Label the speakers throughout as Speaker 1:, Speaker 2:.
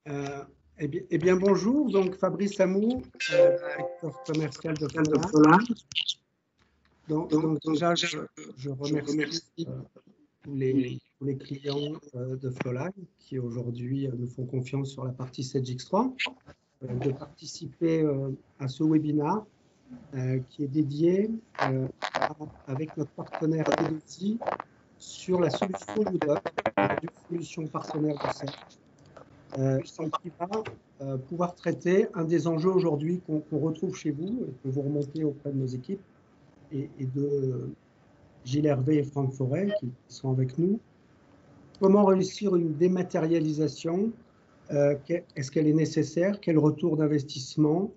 Speaker 1: Euh, eh bien, bonjour, donc Fabrice Amou, directeur commercial de Flola. Donc déjà, je remercie tous les clients de Flola qui aujourd'hui nous font confiance sur la partie 7X3, de participer à ce webinaire qui est dédié avec notre partenaire T2I sur la solution UDOC, une solution partenaire de SET. Qui va pouvoir traiter un des enjeux aujourd'hui qu'on retrouve chez vous et que vous remontez auprès de nos équipes et de Gilles Hervé et Franck Forêt qui sont avec nous. Comment réussir une dématérialisation? Est-ce qu'elle est nécessaire? Quel retour d'investissement?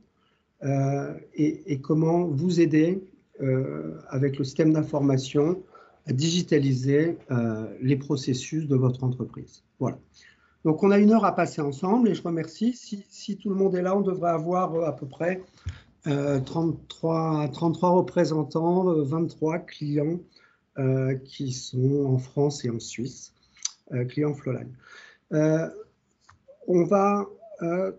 Speaker 1: Et comment vous aider avec le système d'information à digitaliser les processus de votre entreprise. Voilà. Donc, on a 1 heure à passer ensemble et je remercie. Si tout le monde est là, on devrait avoir à peu près 33 représentants, 23 clients qui sont en France et en Suisse, clients Flowline. On va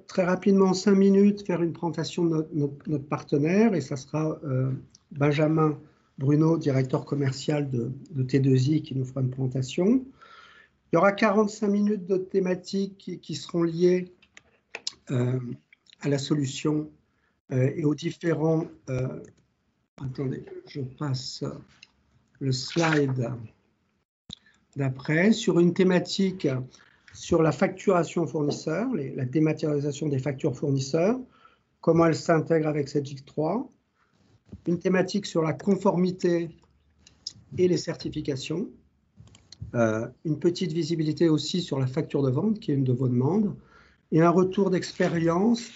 Speaker 1: très rapidement, en 5 minutes, faire une présentation de notre partenaire et ça sera Benjamin Bruno, directeur commercial de T2I, qui nous fera une présentation. Il y aura 45 minutes de thématiques qui seront liées à la solution et aux différents... attendez, je passe le slide d'après. Sur une thématique sur la facturation fournisseur, la dématérialisation des factures fournisseurs, comment elle s'intègre avec 7X3. Une thématique sur la conformité et les certifications. Une petite visibilité aussi sur la facture de vente, qui est une de vos demandes, et un retour d'expérience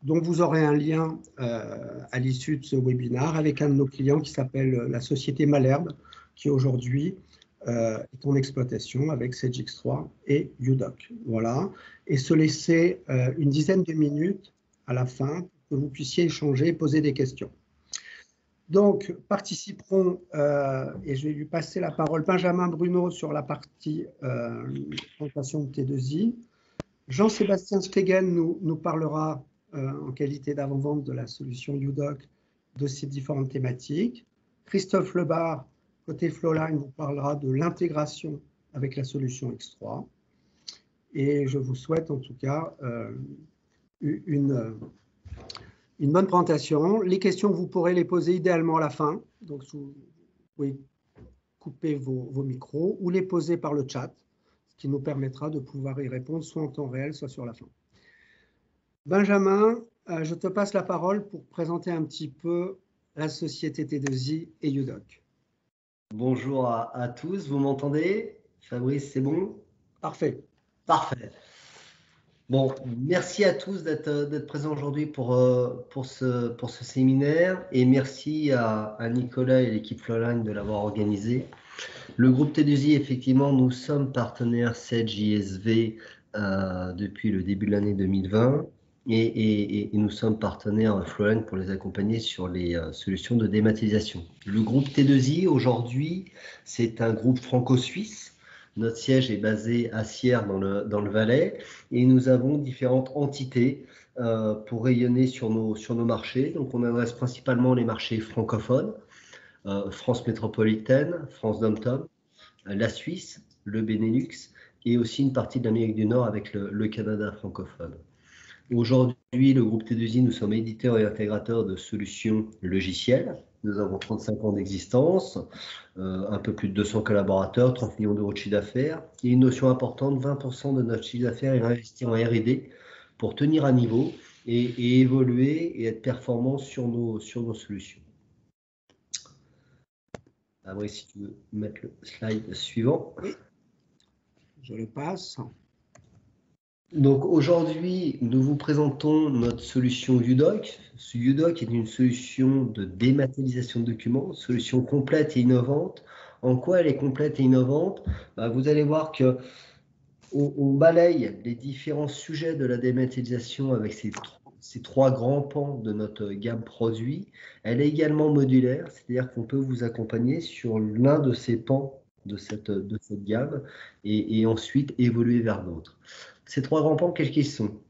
Speaker 1: dont vous aurez un lien à l'issue de ce webinaire avec un de nos clients qui s'appelle la société Malherbe, qui aujourd'hui est en exploitation avec 7X3 et UDOC. Voilà. Et se laisser une dizaine de minutes à la fin pour que vous puissiez échanger et poser des questions. Donc, participeront, et je vais lui passer la parole, Benjamin Bruno sur la partie présentation de T2I. Jean-Sébastien Stegen nous parlera en qualité d'avant-vente de la solution UDOC de ces différentes thématiques. Christophe Lebar, côté Flowline, vous parlera de l'intégration avec la solution X3. Et je vous souhaite en tout cas une bonne présentation. Les questions, vous pourrez les poser idéalement à la fin. Donc, vous pouvez couper vos micros ou les poser par le chat, ce qui nous permettra de pouvoir y répondre soit en temps réel, soit sur la fin. Benjamin, je te passe la parole pour présenter un petit peu la société T2I et UDOC.
Speaker 2: Bonjour à tous, vous m'entendez? Fabrice, c'est bon?
Speaker 1: Parfait.
Speaker 2: Parfait. Bon, merci à tous d'être présents aujourd'hui pour ce séminaire et merci à Nicolas et l'équipe Flowline de l'avoir organisé. Le groupe T2I, effectivement, nous sommes partenaires 7JSV depuis le début de l'année 2020 et nous sommes partenaires Flowline pour les accompagner sur les solutions de dématérialisation. Le groupe T2I, aujourd'hui, c'est un groupe franco-suisse. Notre siège est basé à Sierre dans le Valais et nous avons différentes entités pour rayonner sur nos marchés. Donc, on adresse principalement les marchés francophones, France métropolitaine, France dom-tom, la Suisse, le Benelux et aussi une partie de l'Amérique du Nord avec le Canada francophone. Aujourd'hui, le groupe T2I, nous sommes éditeurs et intégrateurs de solutions logicielles. Nous avons 35 ans d'existence, un peu plus de 200 collaborateurs, 30 millions d'euros de chiffre d'affaires. Et une notion importante, 20% de notre chiffre d'affaires est investi en R&D pour tenir à niveau et évoluer et être performant sur nos solutions. Après, si tu veux mettre le slide suivant.
Speaker 1: Oui, je le passe.
Speaker 2: Donc aujourd'hui, nous vous présentons notre solution UDOC. Ce UDOC est une solution de dématérialisation de documents, solution complète et innovante. En quoi elle est complète et innovante? Vous allez voir que on balaye les différents sujets de la dématérialisation avec ces 3 grands pans de notre gamme produit. Elle est également modulaire, c'est-à-dire qu'on peut vous accompagner sur l'un de ces pans de cette gamme et ensuite évoluer vers d'autres. Ces 3 grands pans, quels qu'ils sont?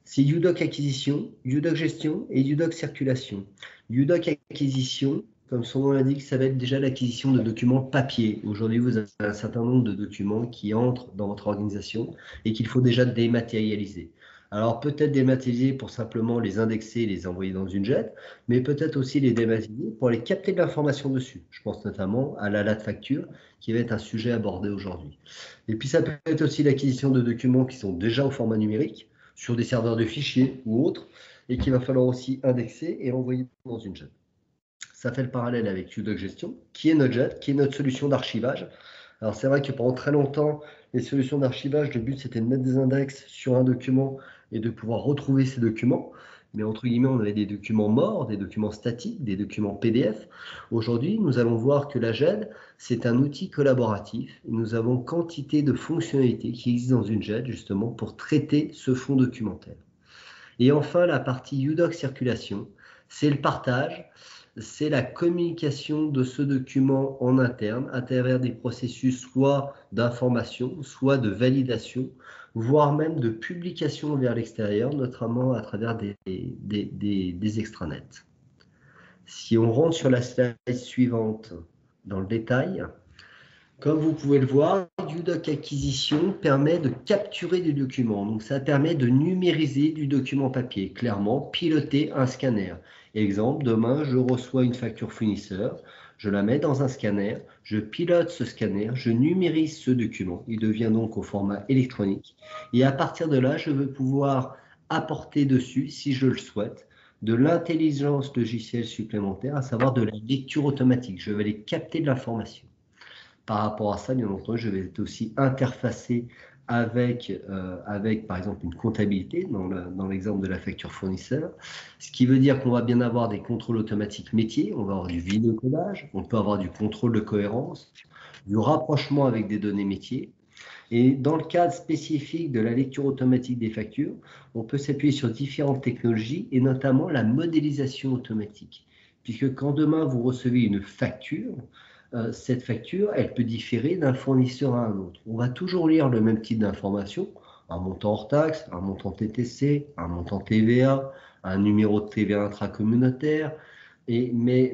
Speaker 2: C'est UDoc acquisition, UDoc gestion et UDoc circulation. UDoc acquisition, comme son nom l'indique, ça va être déjà l'acquisition de documents papier. Aujourd'hui, vous avez un certain nombre de documents qui entrent dans votre organisation et qu'il faut déjà dématérialiser. Alors peut-être dématérialiser pour simplement les indexer et les envoyer dans une JET, mais peut-être aussi les dématérialiser pour aller capter de l'information dessus. Je pense notamment à l'ALA de facture, qui va être un sujet abordé aujourd'hui. Et puis ça peut être aussi l'acquisition de documents qui sont déjà au format numérique, sur des serveurs de fichiers ou autres, et qu'il va falloir aussi indexer et envoyer dans une JET. Ça fait le parallèle avec UDoc Gestion, qui est notre JET, qui est notre solution d'archivage. Alors c'est vrai que pendant très longtemps, les solutions d'archivage, le but c'était de mettre des index sur un document et de pouvoir retrouver ces documents. Mais entre guillemets, on avait des documents morts, des documents statiques, des documents PDF. Aujourd'hui, nous allons voir que la JET, c'est un outil collaboratif. Nous avons quantité de fonctionnalités qui existent dans une JET justement pour traiter ce fonds documentaire. Et enfin, la partie UDoc circulation, c'est le partage, c'est la communication de ce document en interne à travers des processus soit d'information, soit de validation, voire même de publication vers l'extérieur, notamment à travers des extranets. Si on rentre sur la slide suivante dans le détail, comme vous pouvez le voir, UDoc Acquisition permet de capturer des documents. Donc, ça permet de numériser du document papier. Clairement, piloter un scanner. Exemple, demain, je reçois une facture fournisseur, je la mets dans un scanner, je pilote ce scanner, je numérise ce document. Il devient donc au format électronique. Et à partir de là, je veux pouvoir apporter dessus, si je le souhaite, de l'intelligence logicielle supplémentaire, à savoir de la lecture automatique. Je vais aller capter de l'information. Par rapport à ça, bien entendu, je vais être aussi interfacé avec, par exemple, une comptabilité, dans l'exemple de la facture fournisseur, ce qui veut dire qu'on va bien avoir des contrôles automatiques métiers, on va avoir du vidéocodage, on peut avoir du contrôle de cohérence, du rapprochement avec des données métiers. Et dans le cadre spécifique de la lecture automatique des factures, on peut s'appuyer sur différentes technologies et notamment la modélisation automatique. Puisque quand demain vous recevez une facture, cette facture, elle peut différer d'un fournisseur à un autre. On va toujours lire le même type d'information, un montant hors taxe, un montant TTC, un montant TVA, un numéro de TVA intracommunautaire, mais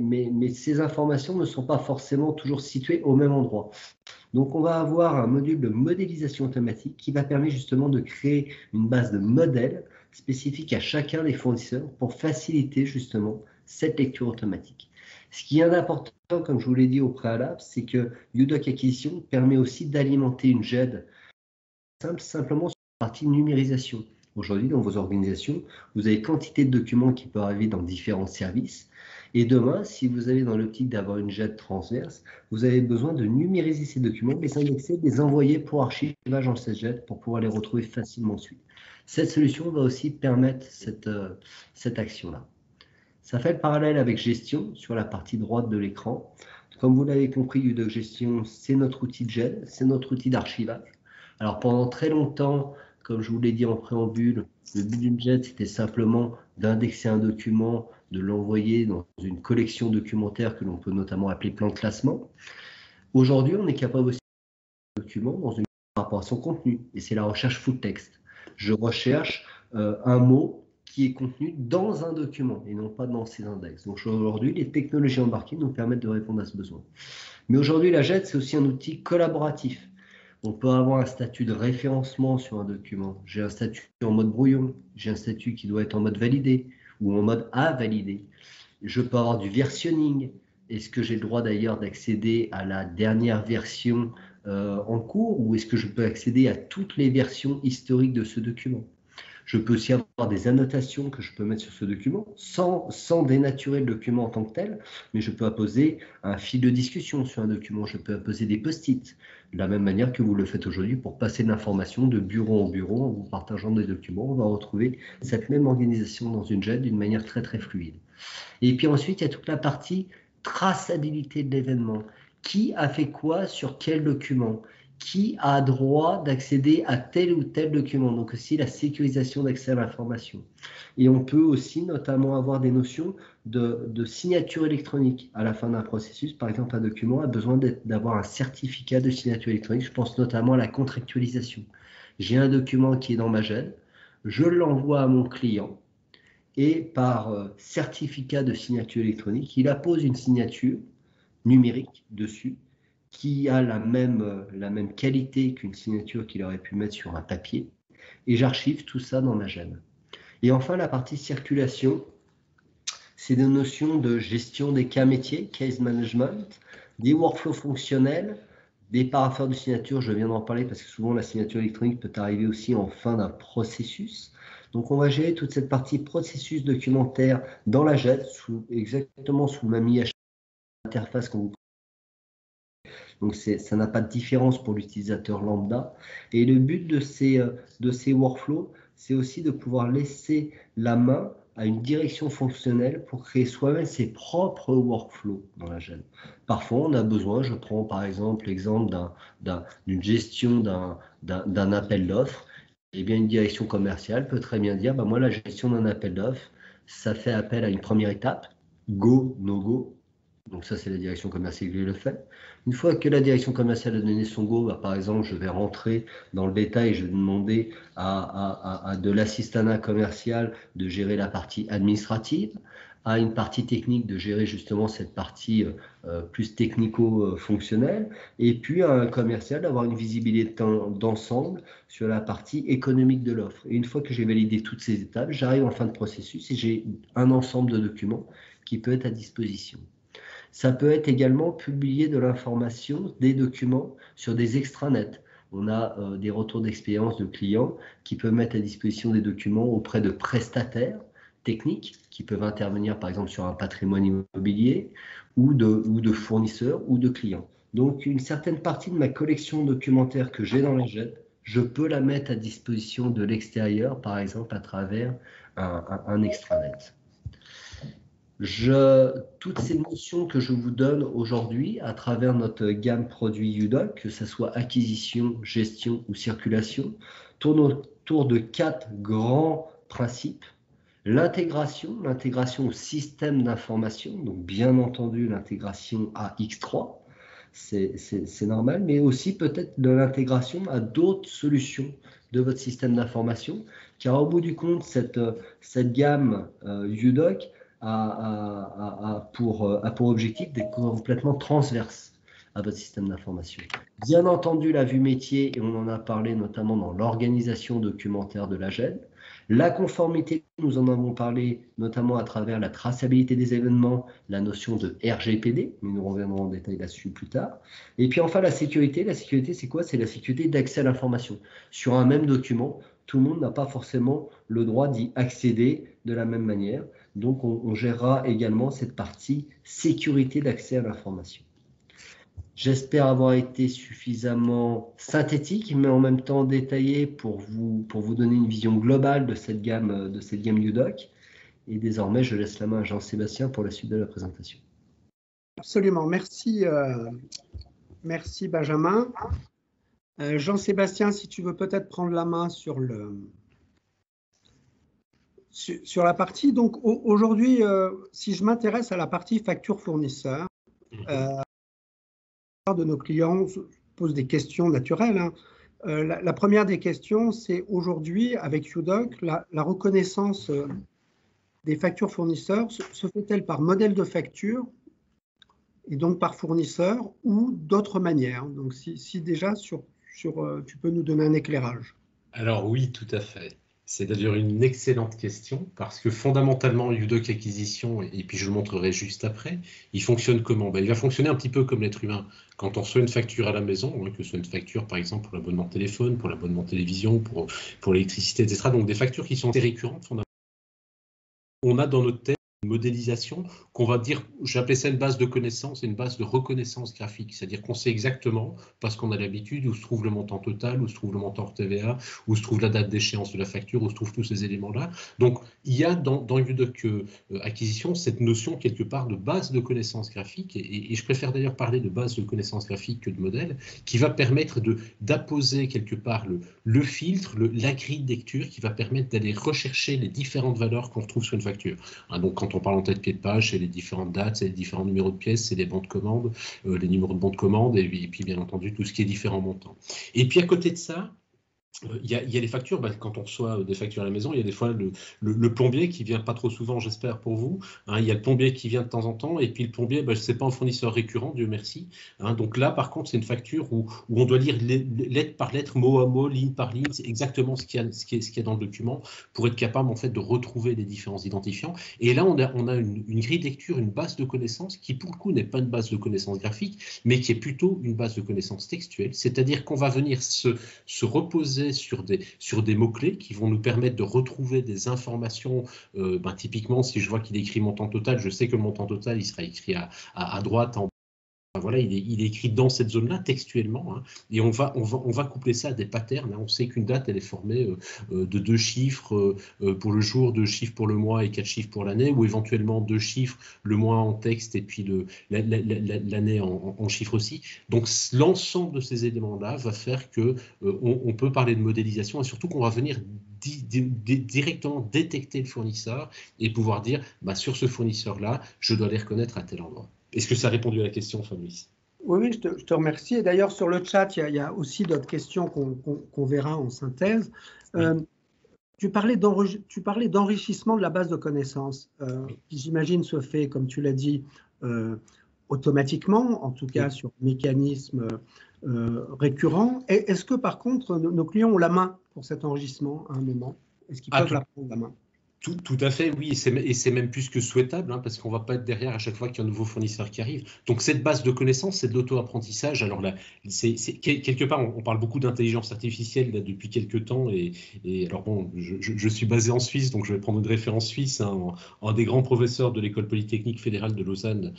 Speaker 2: ces informations ne sont pas forcément toujours situées au même endroit. Donc, on va avoir un module de modélisation automatique qui va permettre justement de créer une base de modèles spécifique à chacun des fournisseurs pour faciliter justement cette lecture automatique. Ce qui est important, comme je vous l'ai dit au préalable, c'est que UDoc Acquisition permet aussi d'alimenter une JET simplement sur la partie numérisation. Aujourd'hui, dans vos organisations, vous avez quantité de documents qui peuvent arriver dans différents services. Et demain, si vous avez dans l'optique d'avoir une JET transverse, vous avez besoin de numériser ces documents, les indexer, les envoyer pour archivage dans cette JET pour pouvoir les retrouver facilement ensuite. Cette solution va aussi permettre cette action-là. Ça fait le parallèle avec gestion sur la partie droite de l'écran. Comme vous l'avez compris, UDoc Gestion, c'est notre outil de JET, c'est notre outil d'archivage. Alors pendant très longtemps, comme je vous l'ai dit en préambule, le but d'une JET, c'était simplement d'indexer un document, de l'envoyer dans une collection documentaire que l'on peut notamment appeler plan de classement. Aujourd'hui, on est capable aussi de document dans une par rapport à son contenu, et c'est la recherche full text. Je recherche un mot qui est contenu dans un document et non pas dans ses index. Donc aujourd'hui, les technologies embarquées nous permettent de répondre à ce besoin. Mais aujourd'hui, la JET, c'est aussi un outil collaboratif. On peut avoir un statut de référencement sur un document. J'ai un statut en mode brouillon, j'ai un statut qui doit être en mode validé ou en mode à valider. Je peux avoir du versionning. Est-ce que j'ai le droit d'ailleurs d'accéder à la dernière version en cours ou est-ce que je peux accéder à toutes les versions historiques de ce document? Je peux aussi avoir des annotations que je peux mettre sur ce document sans dénaturer le document en tant que tel, mais je peux apposer un fil de discussion sur un document, je peux apposer des post-it, de la même manière que vous le faites aujourd'hui pour passer de l'information de bureau en bureau en vous partageant des documents. On va retrouver cette même organisation dans une JET d'une manière très très fluide. Et puis ensuite, il y a toute la partie traçabilité de l'événement. Qui a fait quoi sur quel document? qui a droit d'accéder à tel ou tel document, donc aussi la sécurisation d'accès à l'information. Et on peut aussi notamment avoir des notions de signature électronique à la fin d'un processus. Par exemple, un document a besoin d'avoir un certificat de signature électronique. Je pense notamment à la contractualisation. J'ai un document qui est dans ma GED, je l'envoie à mon client et par certificat de signature électronique, il appose une signature numérique dessus qui a la même qualité qu'une signature qu'il aurait pu mettre sur un papier, et j'archive tout ça dans ma GED. Et enfin, la partie circulation, c'est des notions de gestion des cas métiers, case management, des workflows fonctionnels, des parapheurs de signature, je viens d'en parler parce que souvent la signature électronique peut arriver aussi en fin d'un processus. Donc on va gérer toute cette partie processus documentaire dans la GED, exactement sous le même interface qu'on vous. Donc ça n'a pas de différence pour l'utilisateur lambda. Et le but de ces workflows, c'est aussi de pouvoir laisser la main à une direction fonctionnelle pour créer soi-même ses propres workflows dans la GED. Parfois, on a besoin, je prends par exemple l'exemple d'une gestion d'un appel d'offres, eh bien une direction commerciale peut très bien dire, moi la gestion d'un appel d'offres, ça fait appel à une première étape, go, no go. Donc ça, c'est la direction commerciale qui le fait. Une fois que la direction commerciale a donné son go, par exemple, je vais rentrer dans le détail et je vais demander à de l'assistanat commercial de gérer la partie administrative, à une partie technique de gérer justement cette partie plus technico-fonctionnelle, et puis à un commercial d'avoir une visibilité d'ensemble sur la partie économique de l'offre. Et une fois que j'ai validé toutes ces étapes, j'arrive en fin de processus et j'ai un ensemble de documents qui peut être à disposition. Ça peut être également publier de l'information, des documents sur des extranets. On a des retours d'expérience de clients qui peuvent mettre à disposition des documents auprès de prestataires techniques qui peuvent intervenir par exemple sur un patrimoine immobilier ou de fournisseurs ou de clients. Donc une certaine partie de ma collection documentaire que j'ai dans la GED, je peux la mettre à disposition de l'extérieur, par exemple à travers un extranet. Toutes ces notions que je vous donne aujourd'hui à travers notre gamme produit UDoc, que ce soit acquisition, gestion ou circulation, tournent autour de 4 grands principes. L'intégration au système d'information, donc bien entendu l'intégration à X3, c'est normal, mais aussi peut-être de l'intégration à d'autres solutions de votre système d'information, car au bout du compte, cette gamme UDoc a pour objectif d'être complètement transverse à votre système d'information. Bien entendu, la vue métier, et on en a parlé notamment dans l'organisation documentaire de la GED. La conformité, nous en avons parlé notamment à travers la traçabilité des événements, la notion de RGPD, mais nous reviendrons en détail là-dessus plus tard. Et puis enfin, la sécurité. La sécurité, c'est quoi? C'est la sécurité d'accès à l'information. Sur un même document, tout le monde n'a pas forcément le droit d'y accéder de la même manière. Donc, on gérera également cette partie sécurité d'accès à l'information. J'espère avoir été suffisamment synthétique, mais en même temps détaillé pour vous donner une vision globale de cette gamme UDoc. Et désormais, je laisse la main à Jean-Sébastien pour la suite de la présentation.
Speaker 1: Absolument. Merci, merci Benjamin. Jean-Sébastien, si tu veux peut-être prendre la main sur la partie. Donc aujourd'hui, si je m'intéresse à la partie facture fournisseur, de nos clients posent des questions naturelles. Hein. La première des questions, c'est aujourd'hui, avec UDoc, la reconnaissance des factures fournisseurs se fait-elle par modèle de facture et donc par fournisseur ou d'autres manières? Donc si déjà, tu peux nous donner un éclairage.
Speaker 3: Alors oui, tout à fait. C'est d'ailleurs une excellente question parce que fondamentalement, UDoc Acquisition, et puis je le montrerai juste après, il fonctionne comment? Il va fonctionner un petit peu comme l'être humain. Quand on reçoit une facture à la maison, que ce soit une facture par exemple pour l'abonnement téléphone, pour l'abonnement télévision, pour l'électricité, etc. Donc des factures qui sont assez récurrentes fondamentalement. On a dans notre tête modélisation qu'on va dire, j'appelais ça une base de connaissances et une base de reconnaissance graphique, c'est-à-dire qu'on sait exactement, parce qu'on a l'habitude, où se trouve le montant total, où se trouve le montant hors TVA, où se trouve la date d'échéance de la facture, où se trouvent tous ces éléments-là. Donc, il y a dans UDoc Acquisition cette notion quelque part de base de connaissances graphiques, et je préfère d'ailleurs parler de base de connaissances graphiques que de modèle, qui va permettre d'apposer quelque part le filtre, la grille de lecture, qui va permettre d'aller rechercher les différentes valeurs qu'on retrouve sur une facture. Hein, donc, quand on parle en tête pied de page, c'est les différentes dates, c'est les différents numéros de pièces, c'est les bons de commande, les numéros de bons de commande, et puis bien entendu tout ce qui est différents montants. Et puis à côté de ça, il y a les factures, quand on reçoit des factures à la maison, il y a des fois le plombier qui vient pas trop souvent, j'espère pour vous. Hein, il y a le plombier qui vient de temps en temps, et puis le plombier, c'est pas un fournisseur récurrent, Dieu merci. Hein, donc là, par contre, c'est une facture où on doit lire lettre par lettre, mot à mot, ligne par ligne, c'est exactement ce qu'il y a dans le document pour être capable en fait de retrouver les différents identifiants. Et là, on a une grille de lecture, une base de connaissances qui pour le coup n'est pas une base de connaissances graphiques, mais qui est plutôt une base de connaissances textuelles. C'est-à-dire qu'on va venir se reposer sur des mots-clés qui vont nous permettre de retrouver des informations. Typiquement, si je vois qu'il est écrit montant total, je sais que le montant total, il sera écrit à droite, en voilà, il est écrit dans cette zone-là textuellement, hein, et on va coupler ça à des patterns. Hein. On sait qu'une date, elle est formée de 2 chiffres pour le jour, 2 chiffres pour le mois et 4 chiffres pour l'année, ou éventuellement 2 chiffres, le mois en texte et puis l'année en chiffres aussi. Donc l'ensemble de ces éléments-là va faire que on peut parler de modélisation, et surtout qu'on va venir directement détecter le fournisseur et pouvoir dire sur ce fournisseur-là, je dois les reconnaître à tel endroit. Est-ce que ça a répondu à la question, Fabrice?
Speaker 1: Oui, je te remercie. Et d'ailleurs, sur le chat, il y a aussi d'autres questions qu'on verra en synthèse. Oui. Tu parlais d'enrichissement de la base de connaissances, qui j'imagine se fait, comme tu l'as dit, automatiquement, en tout cas oui, sur mécanisme récurrent. Est-ce que par contre, nos clients ont la main pour cet enrichissement à un moment? Est-ce qu'ils peuvent la prendre la main?
Speaker 3: Tout à fait, oui, et c'est même plus que souhaitable, hein, parce qu'on ne va pas être derrière à chaque fois qu'il y a un nouveau fournisseur qui arrive. Donc cette base de connaissances, c'est de l'auto-apprentissage. Alors là, quelque part, on parle beaucoup d'intelligence artificielle là, depuis quelques temps, et alors bon, je suis basé en Suisse, donc je vais prendre une référence suisse. Hein, un des grands professeurs de l'école polytechnique fédérale de Lausanne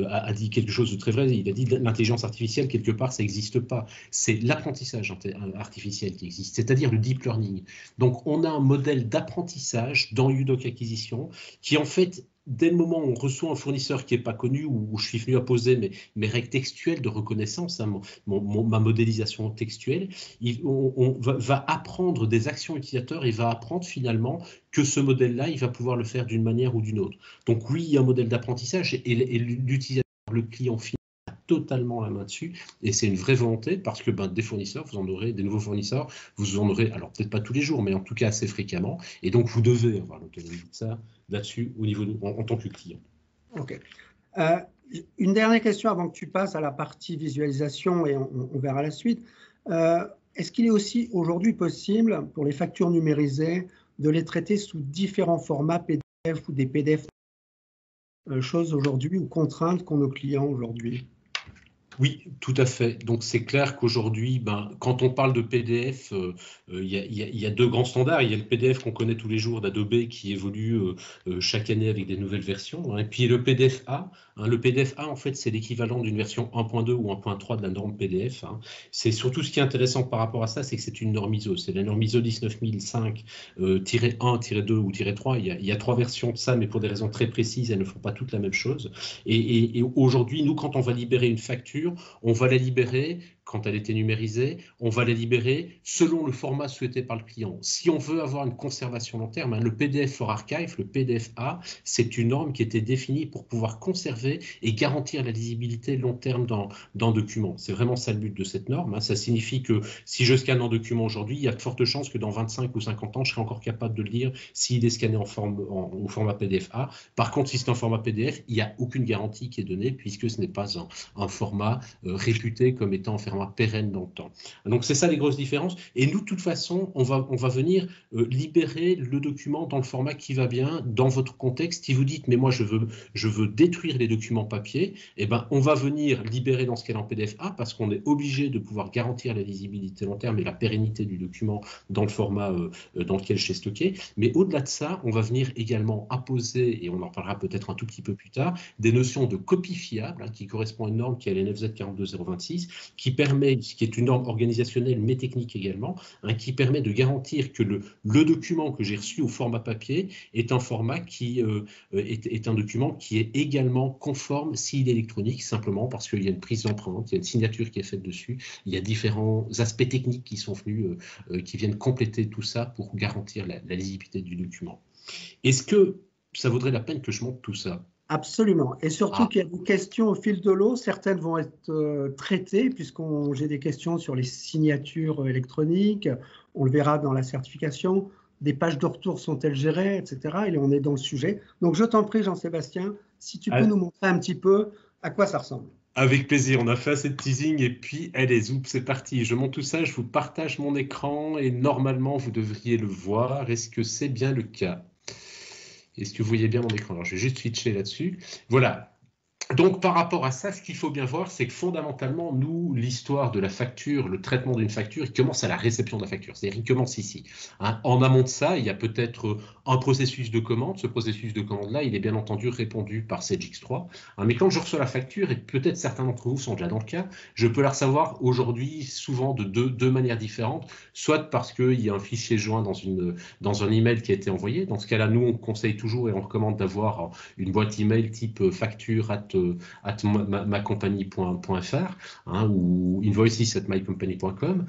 Speaker 3: a dit quelque chose de très vrai. Il a dit l'intelligence artificielle, quelque part, ça n'existe pas. C'est l'apprentissage artificiel qui existe, c'est-à-dire le deep learning. Donc on a un modèle d'apprentissage dans UDoc Acquisition, qui en fait, dès le moment où on reçoit un fournisseur qui n'est pas connu, où je suis venu à poser mes règles textuelles de reconnaissance, hein, ma modélisation textuelle, on va apprendre des actions utilisateurs et va apprendre finalement que ce modèle-là, il va pouvoir le faire d'une manière ou d'une autre. Donc oui, il y a un modèle d'apprentissage et l'utilisateur, le client final, totalement la main dessus, et c'est une vraie volonté parce que des fournisseurs, vous en aurez, des nouveaux fournisseurs, vous en aurez, alors peut-être pas tous les jours, mais en tout cas assez fréquemment, et donc vous devez avoir l'autonomie de ça là-dessus au niveau en tant que client.
Speaker 1: Ok. Une dernière question avant que tu passes à la partie visualisation et on verra la suite. Est-ce qu'il est aussi aujourd'hui possible pour les factures numérisées de les traiter sous différents formats PDF ou des PDF, chose aujourd'hui ou contraintes qu'ont nos clients aujourd'hui?
Speaker 3: Oui, tout à fait. Donc c'est clair qu'aujourd'hui, quand on parle de PDF, il y a 2 grands standards. Il y a le PDF qu'on connaît tous les jours d'Adobe qui évolue chaque année avec des nouvelles versions. Hein, et puis le PDF A. Hein, le PDF A, en fait, c'est l'équivalent d'une version 1.2 ou 1.3 de la norme PDF. Hein. C'est surtout ce qui est intéressant par rapport à ça, c'est que c'est une norme ISO. C'est la norme ISO 19005-1-2 ou -3. Il y a 3 versions de ça, mais pour des raisons très précises, elles ne font pas toutes la même chose. Et aujourd'hui, nous, quand on va libérer une facture, on va la libérer quand elle était numérisée, on va la libérer selon le format souhaité par le client. Si on veut avoir une conservation long terme, hein, le PDF for Archive, le PDF A, c'est une norme qui était définie pour pouvoir conserver et garantir la lisibilité long terme dans un document. C'est vraiment ça le but de cette norme. Hein. Ça signifie que si je scanne un document aujourd'hui, il y a de fortes chances que dans 25 ou 50 ans, je serai encore capable de le lire s'il est scanné au format PDF A. Par contre, si c'est un format PDF, il n'y a aucune garantie qui est donnée puisque ce n'est pas un format réputé comme étant en format pérenne dans le temps. Donc c'est ça les grosses différences. Et nous, de toute façon, on va venir libérer le document dans le format qui va bien, dans votre contexte. Si vous dites, mais moi je veux détruire les documents papier, eh ben, on va venir libérer dans ce cas-là en PDF parce qu'on est obligé de pouvoir garantir la lisibilité long terme et la pérennité du document dans le format dans lequel je l'ai stocké. Mais au-delà de ça, on va venir également apposer, et on en parlera peut-être un tout petit peu plus tard, des notions de copie fiable qui correspond à une norme qui est la NFZ 42026, qui est une norme organisationnelle mais technique également, qui permet de garantir que le document que j'ai reçu au format papier est un format qui est un document qui est également conforme s'il est électronique, simplement parce qu'il y a une prise d'empreinte, il y a une signature qui est faite dessus, il y a différents aspects techniques qui sont venus, qui viennent compléter tout ça pour garantir la lisibilité du document. Est-ce que ça vaudrait la peine que je montre tout ça?
Speaker 1: Absolument. Et surtout qu'il y a des questions au fil de l'eau. Certaines vont être traitées, j'ai des questions sur les signatures électroniques. On le verra dans la certification. Des pages de retour sont-elles gérées, etc. Et on est dans le sujet. Donc, je t'en prie, Jean-Sébastien, si tu peux nous montrer un petit peu à quoi ça ressemble.
Speaker 3: Avec plaisir, on a fait assez de teasing et puis allez, zoup, c'est parti. Je monte tout ça, je vous partage mon écran et normalement, vous devriez le voir. Est-ce que c'est bien le cas? Est-ce que vous voyez bien mon écran? Alors, je vais juste switcher là-dessus. Voilà. Donc, par rapport à ça, ce qu'il faut bien voir, c'est que fondamentalement, nous, l'histoire de la facture, le traitement d'une facture, il commence à la réception de la facture. C'est-à-dire, il commence ici. En amont de ça, il y a peut-être un processus de commande. Ce processus de commande-là, il est bien entendu répondu par Sage X3. Mais quand je reçois la facture, et peut-être certains d'entre vous sont déjà dans le cas, je peux la recevoir aujourd'hui souvent de deux manières différentes. Soit parce qu'il y a un fichier joint dans un email qui a été envoyé. Dans ce cas-là, nous, on conseille toujours et on recommande d'avoir une boîte email type facture @macompagnie.fr ou invoices@mycompany.com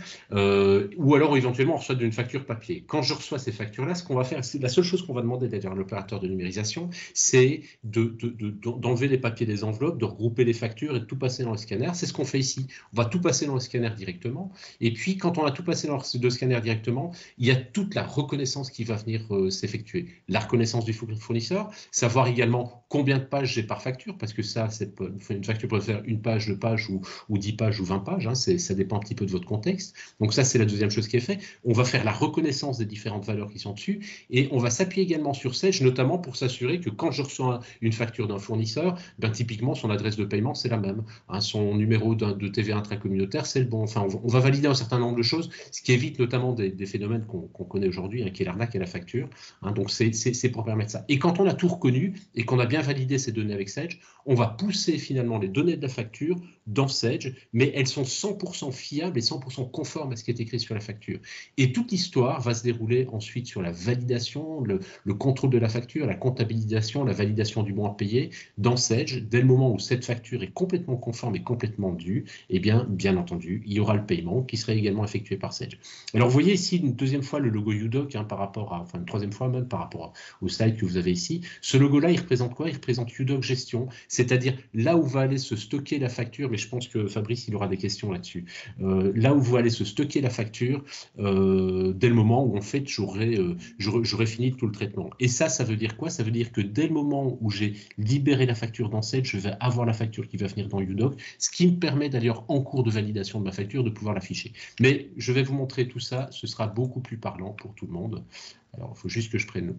Speaker 3: ou alors éventuellement on reçoit d'une facture papier. Quand je reçois ces factures-là, ce qu'on va faire, c'est la seule chose qu'on va demander d'ailleurs à l'opérateur de numérisation, c'est d'enlever les papiers des enveloppes, de regrouper les factures et de tout passer dans le scanner. C'est ce qu'on fait ici. On va tout passer dans le scanner directement. Et puis, quand on a tout passé dans le scanner directement, il y a toute la reconnaissance qui va venir s'effectuer. La reconnaissance du fournisseur, savoir également combien de pages j'ai par facture, parce que ça, une facture peut faire une page, 2 pages ou 10 pages ou 20 pages, ça dépend un petit peu de votre contexte. Donc ça, c'est la deuxième chose qui est faite. On va faire la reconnaissance des différentes valeurs qui sont dessus et on va s'appuyer également sur Sage, notamment pour s'assurer que quand je reçois une facture d'un fournisseur, typiquement, son adresse de paiement, c'est la même. Son numéro de TVA intracommunautaire, c'est le bon. Enfin, on va valider un certain nombre de choses, ce qui évite notamment des phénomènes qu'on connaît aujourd'hui, qui est l'arnaque et la facture. Donc c'est pour permettre ça. Et quand on a tout reconnu et qu'on a bien validé ces données avec Sage, on va pousser finalement les données de la facture dans Sage, mais elles sont 100% fiables et 100% conformes à ce qui est écrit sur la facture. Et toute l'histoire va se dérouler ensuite sur la validation, le contrôle de la facture, la comptabilisation, la validation du bon à payer dans Sage. Dès le moment où cette facture est complètement conforme et complètement due, eh bien entendu, il y aura le paiement qui sera également effectué par Sage. Alors, vous voyez ici une deuxième fois le logo UDoc par rapport à, enfin une troisième fois même par rapport au slide que vous avez ici. Ce logo-là, il représente quoi? Il représente UDoc Gestion, c'est-à-dire là où va aller se stocker la facture, mais je pense que Fabrice, il aura des questions là-dessus. Là où va aller se stocker la facture, dès le moment où en fait j'aurai fini tout le traitement. Et ça veut dire quoi? Ça veut dire que dès le moment où j'ai libéré la facture dans Sage, je vais avoir la facture qui va venir dans UDoc, ce qui me permet d'ailleurs en cours de validation de ma facture de pouvoir l'afficher. Mais je vais vous montrer tout ça, ce sera beaucoup plus parlant pour tout le monde. Alors, il faut juste que je prenne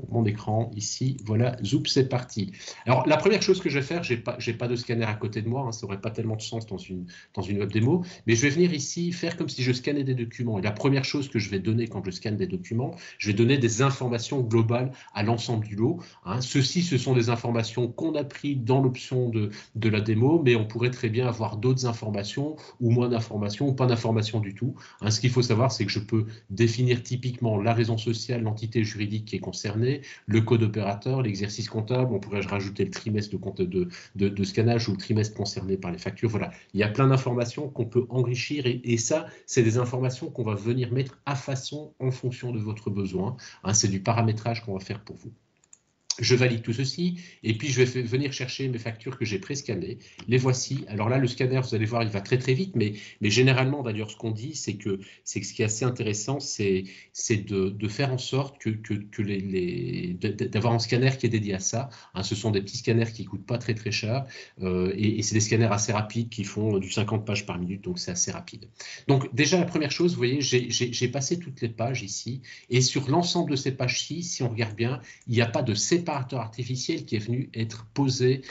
Speaker 3: mon écran ici. Voilà, zoup, c'est parti. Alors, la première chose que je vais faire, j'ai pas de scanner à côté de moi, ça n'aurait pas tellement de sens dans une web démo, mais je vais venir ici faire comme si je scannais des documents. Et la première chose que je vais donner quand je scanne des documents, je vais donner des informations globales à l'ensemble du lot. Ceci, ce sont des informations qu'on a prises dans l'option de la démo, mais on pourrait très bien avoir d'autres informations ou moins d'informations ou pas d'informations du tout. Ce qu'il faut savoir, c'est que je peux définir typiquement la raison sociale, l'entité juridique qui est concernée, le code opérateur, l'exercice comptable, on pourrait rajouter le trimestre de scannage ou le trimestre concerné par les factures. Voilà, il y a plein d'informations qu'on peut enrichir et ça, c'est des informations qu'on va venir mettre à façon en fonction de votre besoin. C'est du paramétrage qu'on va faire pour vous. Je valide tout ceci et puis je vais venir chercher mes factures que j'ai pré-scannées. Les voici. Alors là, le scanner, vous allez voir, il va très très vite, mais généralement, d'ailleurs, ce qu'on dit, c'est que ce qui est assez intéressant, c'est de faire en sorte d'avoir un scanner qui est dédié à ça. Hein, ce sont des petits scanners qui ne coûtent pas très très cher et c'est des scanners assez rapides qui font du 50 pages par minute, donc c'est assez rapide. Donc déjà, la première chose, vous voyez, j'ai passé toutes les pages ici et sur l'ensemble de ces pages-ci, si on regarde bien, il n'y a pas de séparateur artificiel qui est venu être posé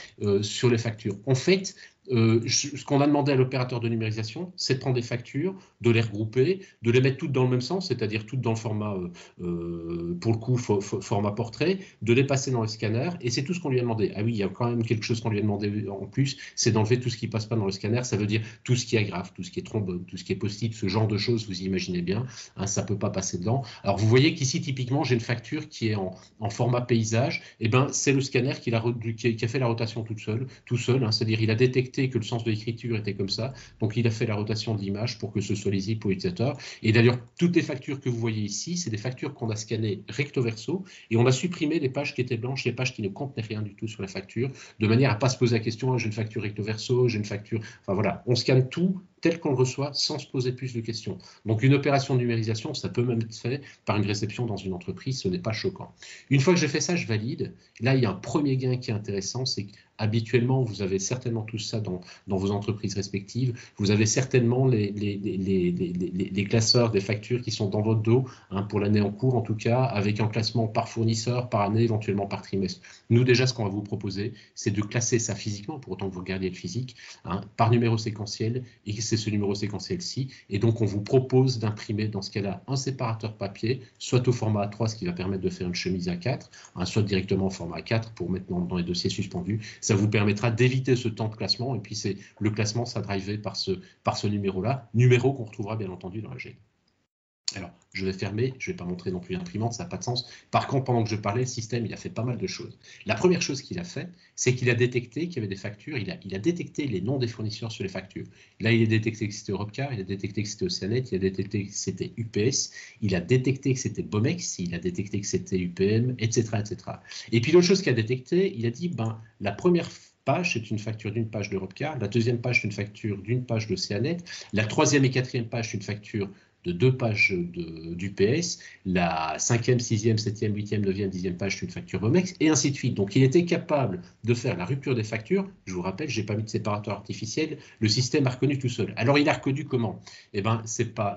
Speaker 3: sur les factures. En fait, ce qu'on a demandé à l'opérateur de numérisation, c'est de prendre des factures, de les regrouper, de les mettre toutes dans le même sens, c'est-à-dire toutes dans le format, pour le coup, format portrait, de les passer dans le scanner, et c'est tout ce qu'on lui a demandé. Ah oui, il y a quand même quelque chose qu'on lui a demandé en plus, c'est d'enlever tout ce qui ne passe pas dans le scanner, ça veut dire tout ce qui est agrafe, tout ce qui est trombone, tout ce qui est post-it, ce genre de choses, vous imaginez bien, hein, ça ne peut pas passer dedans. Alors vous voyez qu'ici, typiquement, j'ai une facture qui est en format paysage, et ben c'est le scanner qui a fait la rotation tout seul, hein, c'est-à-dire il a détecté que le sens de l'écriture était comme ça, donc il a fait la rotation de l'image pour que ce soit lisible pour l'utilisateur. Et d'ailleurs, toutes les factures que vous voyez ici, c'est des factures qu'on a scannées recto verso, et on a supprimé les pages qui étaient blanches, les pages qui ne contenaient rien du tout sur la facture, de manière à ne pas se poser la question, ah, j'ai une facture recto verso, j'ai une facture... Enfin voilà, on scanne tout tel qu'on le reçoit sans se poser plus de questions. Donc une opération de numérisation, ça peut même être fait par une réception dans une entreprise, ce n'est pas choquant. Une fois que j'ai fait ça, je valide. Là, il y a un premier gain qui est intéressant, c'est qu'habituellement, vous avez certainement tout ça dans vos entreprises respectives. Vous avez certainement les classeurs des factures qui sont dans votre dos, hein, pour l'année en cours en tout cas, avec un classement par fournisseur, par année, éventuellement par trimestre. Nous, déjà, ce qu'on va vous proposer, c'est de classer ça physiquement, pour autant que vous regardiez le physique, hein, par numéro séquentiel, et c'est ce numéro séquentiel-ci. Et donc, on vous propose d'imprimer, dans ce cas-là, un séparateur papier, soit au format A3, ce qui va permettre de faire une chemise A4, hein, soit directement au format A4 pour mettre dans les dossiers suspendus. Ça vous permettra d'éviter ce temps de classement. Et puis, le classement sera drivé par ce numéro-là, numéro qu'on retrouvera bien entendu dans la G. Alors, je vais fermer, je ne vais pas montrer non plus l'imprimante, ça n'a pas de sens. Par contre, pendant que je parlais, le système, il a fait pas mal de choses. La première chose qu'il a fait, c'est qu'il a détecté qu'il y avait des factures, il a détecté les noms des fournisseurs sur les factures. Là, il a détecté que c'était Europcar, il a détecté que c'était Oceanet, il a détecté que c'était UPS, il a détecté que c'était Bomex, il a détecté que c'était UPM, etc., etc. Et puis, l'autre chose qu'il a détecté, il a dit, ben, la première page, c'est une facture d'une page d'Europcar, la deuxième page, c'est une facture d'une page d'Oceanet, la troisième et quatrième page, c'est une facture de 2 pages d'UPS, la 5e, 6e, 7e, 8e, 9e, 10e page, c'est une facture Bomex, et ainsi de suite. Donc, il était capable de faire la rupture des factures. Je vous rappelle, je n'ai pas mis de séparateur artificiel, le système a reconnu tout seul. Alors, il a reconnu comment? Eh bien,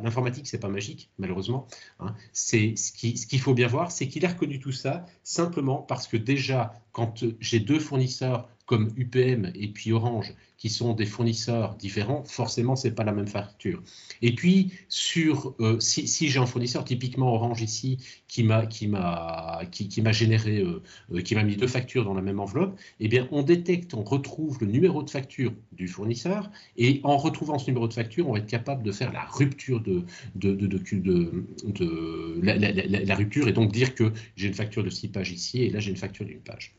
Speaker 3: l'informatique, ce n'est pas magique, malheureusement. Hein. Ce qu'il faut bien voir, c'est qu'il a reconnu tout ça simplement parce que déjà, quand j'ai 2 fournisseurs comme UPM et puis Orange, qui sont des fournisseurs différents, forcément, ce n'est pas la même facture. Et puis, si j'ai un fournisseur, typiquement Orange ici, qui m'a généré, qui m'a mis 2 factures dans la même enveloppe, eh bien, on détecte, on retrouve le numéro de facture du fournisseur, et en retrouvant ce numéro de facture, on va être capable de faire la rupture la rupture, et donc dire que j'ai une facture de 6 pages ici, et là, j'ai une facture d'une page.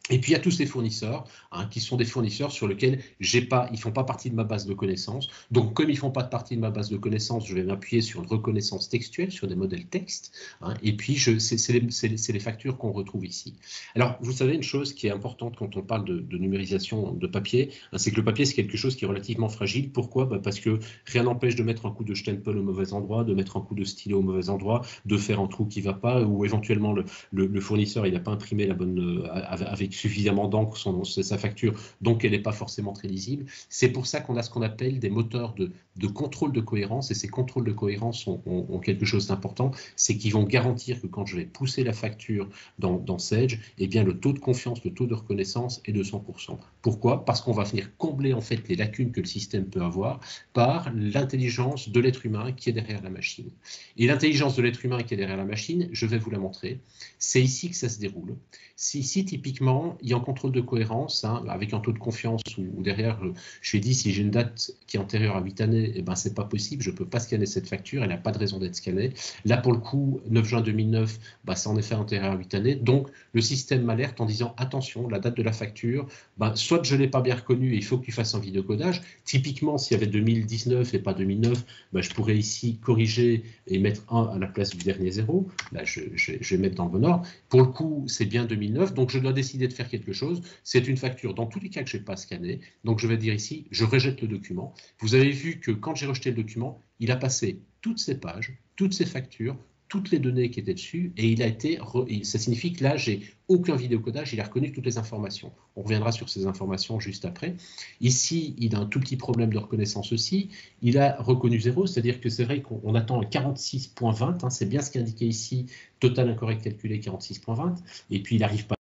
Speaker 3: Et puis, il y a tous ces fournisseurs, hein, qui sont des fournisseurs sur lesquels ils ne font pas partie de ma base de connaissances. Donc, comme ils ne font pas partie de ma base de connaissances, je vais m'appuyer sur une reconnaissance textuelle, sur des modèles texte. Hein, et puis, c'est les factures qu'on retrouve ici. Alors, vous savez, une chose qui est importante quand on parle de numérisation de papier, hein, c'est que le papier, c'est quelque chose qui est relativement fragile. Pourquoi? Parce que rien n'empêche de mettre un coup de stempel au mauvais endroit, de mettre un coup de stylo au mauvais endroit, de faire un trou qui ne va pas, ou éventuellement le fournisseur, il n'a pas imprimé la bonne... avec suffisamment d'encre sa facture, donc elle n'est pas forcément très lisible. C'est pour ça qu'on a ce qu'on appelle des moteurs de contrôle de cohérence, et ces contrôles de cohérence ont quelque chose d'important, c'est qu'ils vont garantir que quand je vais pousser la facture dans Sage, eh bien le taux de confiance, le taux de reconnaissance est de 100%. Pourquoi? Parce qu'on va venir combler en fait les lacunes que le système peut avoir par l'intelligence de l'être humain qui est derrière la machine. Et l'intelligence de l'être humain qui est derrière la machine, je vais vous la montrer. C'est ici que ça se déroule. Ici, typiquement, il y a un contrôle de cohérence, hein, avec un taux de confiance où derrière, je lui ai dit, si j'ai une date qui est antérieure à 8 années, scanner, eh ben, c'est pas possible, je peux pas scanner cette facture, elle n'a pas de raison d'être scannée. Là, pour le coup, 9 juin 2009, bah, c'est en effet antérieur à 8 années. Donc, le système m'alerte en disant, attention, la date de la facture, bah, soit je ne l'ai pas bien reconnue et il faut que tu fasses un vidéocodage. Typiquement, s'il y avait 2019 et pas 2009, bah, je pourrais ici corriger et mettre 1 à la place du dernier 0. Là, je vais mettre dans le bon ordre. Pour le coup, c'est bien 2009, donc je dois décider de faire quelque chose. C'est une facture, dans tous les cas, que je n'ai pas scannée. Donc, je vais dire ici, je rejette le document. Vous avez vu que quand j'ai rejeté le document, il a passé toutes ces pages, toutes ces factures, toutes les données qui étaient dessus, et il a été, ça signifie que là, j'ai aucun vidéocodage, il a reconnu toutes les informations. On reviendra sur ces informations juste après. Ici, il a un tout petit problème de reconnaissance aussi. Il a reconnu 0, c'est-à-dire que c'est vrai qu'on attend 46.20, hein, c'est bien ce qui est indiqué ici, total incorrect calculé 46.20, et puis il n'arrive pas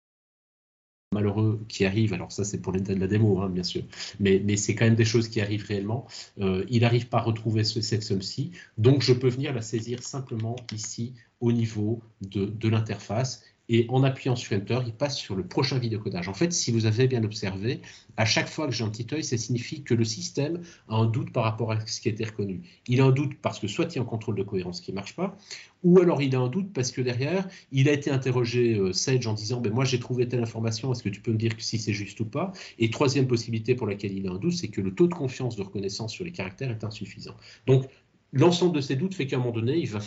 Speaker 3: malheureux qui arrive, alors ça c'est pour la démo hein, bien sûr, mais c'est quand même des choses qui arrivent réellement, il n'arrive pas à retrouver cette somme-ci, donc je peux venir la saisir simplement ici au niveau de l'interface, et en appuyant sur Enter, il passe sur le prochain vidéocodage. En fait, si vous avez bien observé, à chaque fois que j'ai un petit œil, ça signifie que le système a un doute par rapport à ce qui a été reconnu. Il a un doute parce que soit il y a un contrôle de cohérence qui ne marche pas, ou alors il a un doute parce que derrière, il a été interrogé Sage en disant ben, « moi j'ai trouvé telle information, est-ce que tu peux me dire si c'est juste ou pas ?» Et troisième possibilité pour laquelle il a un doute, c'est que le taux de confiance de reconnaissance sur les caractères est insuffisant. Donc, l'ensemble de ces doutes fait qu'à un moment donné, il va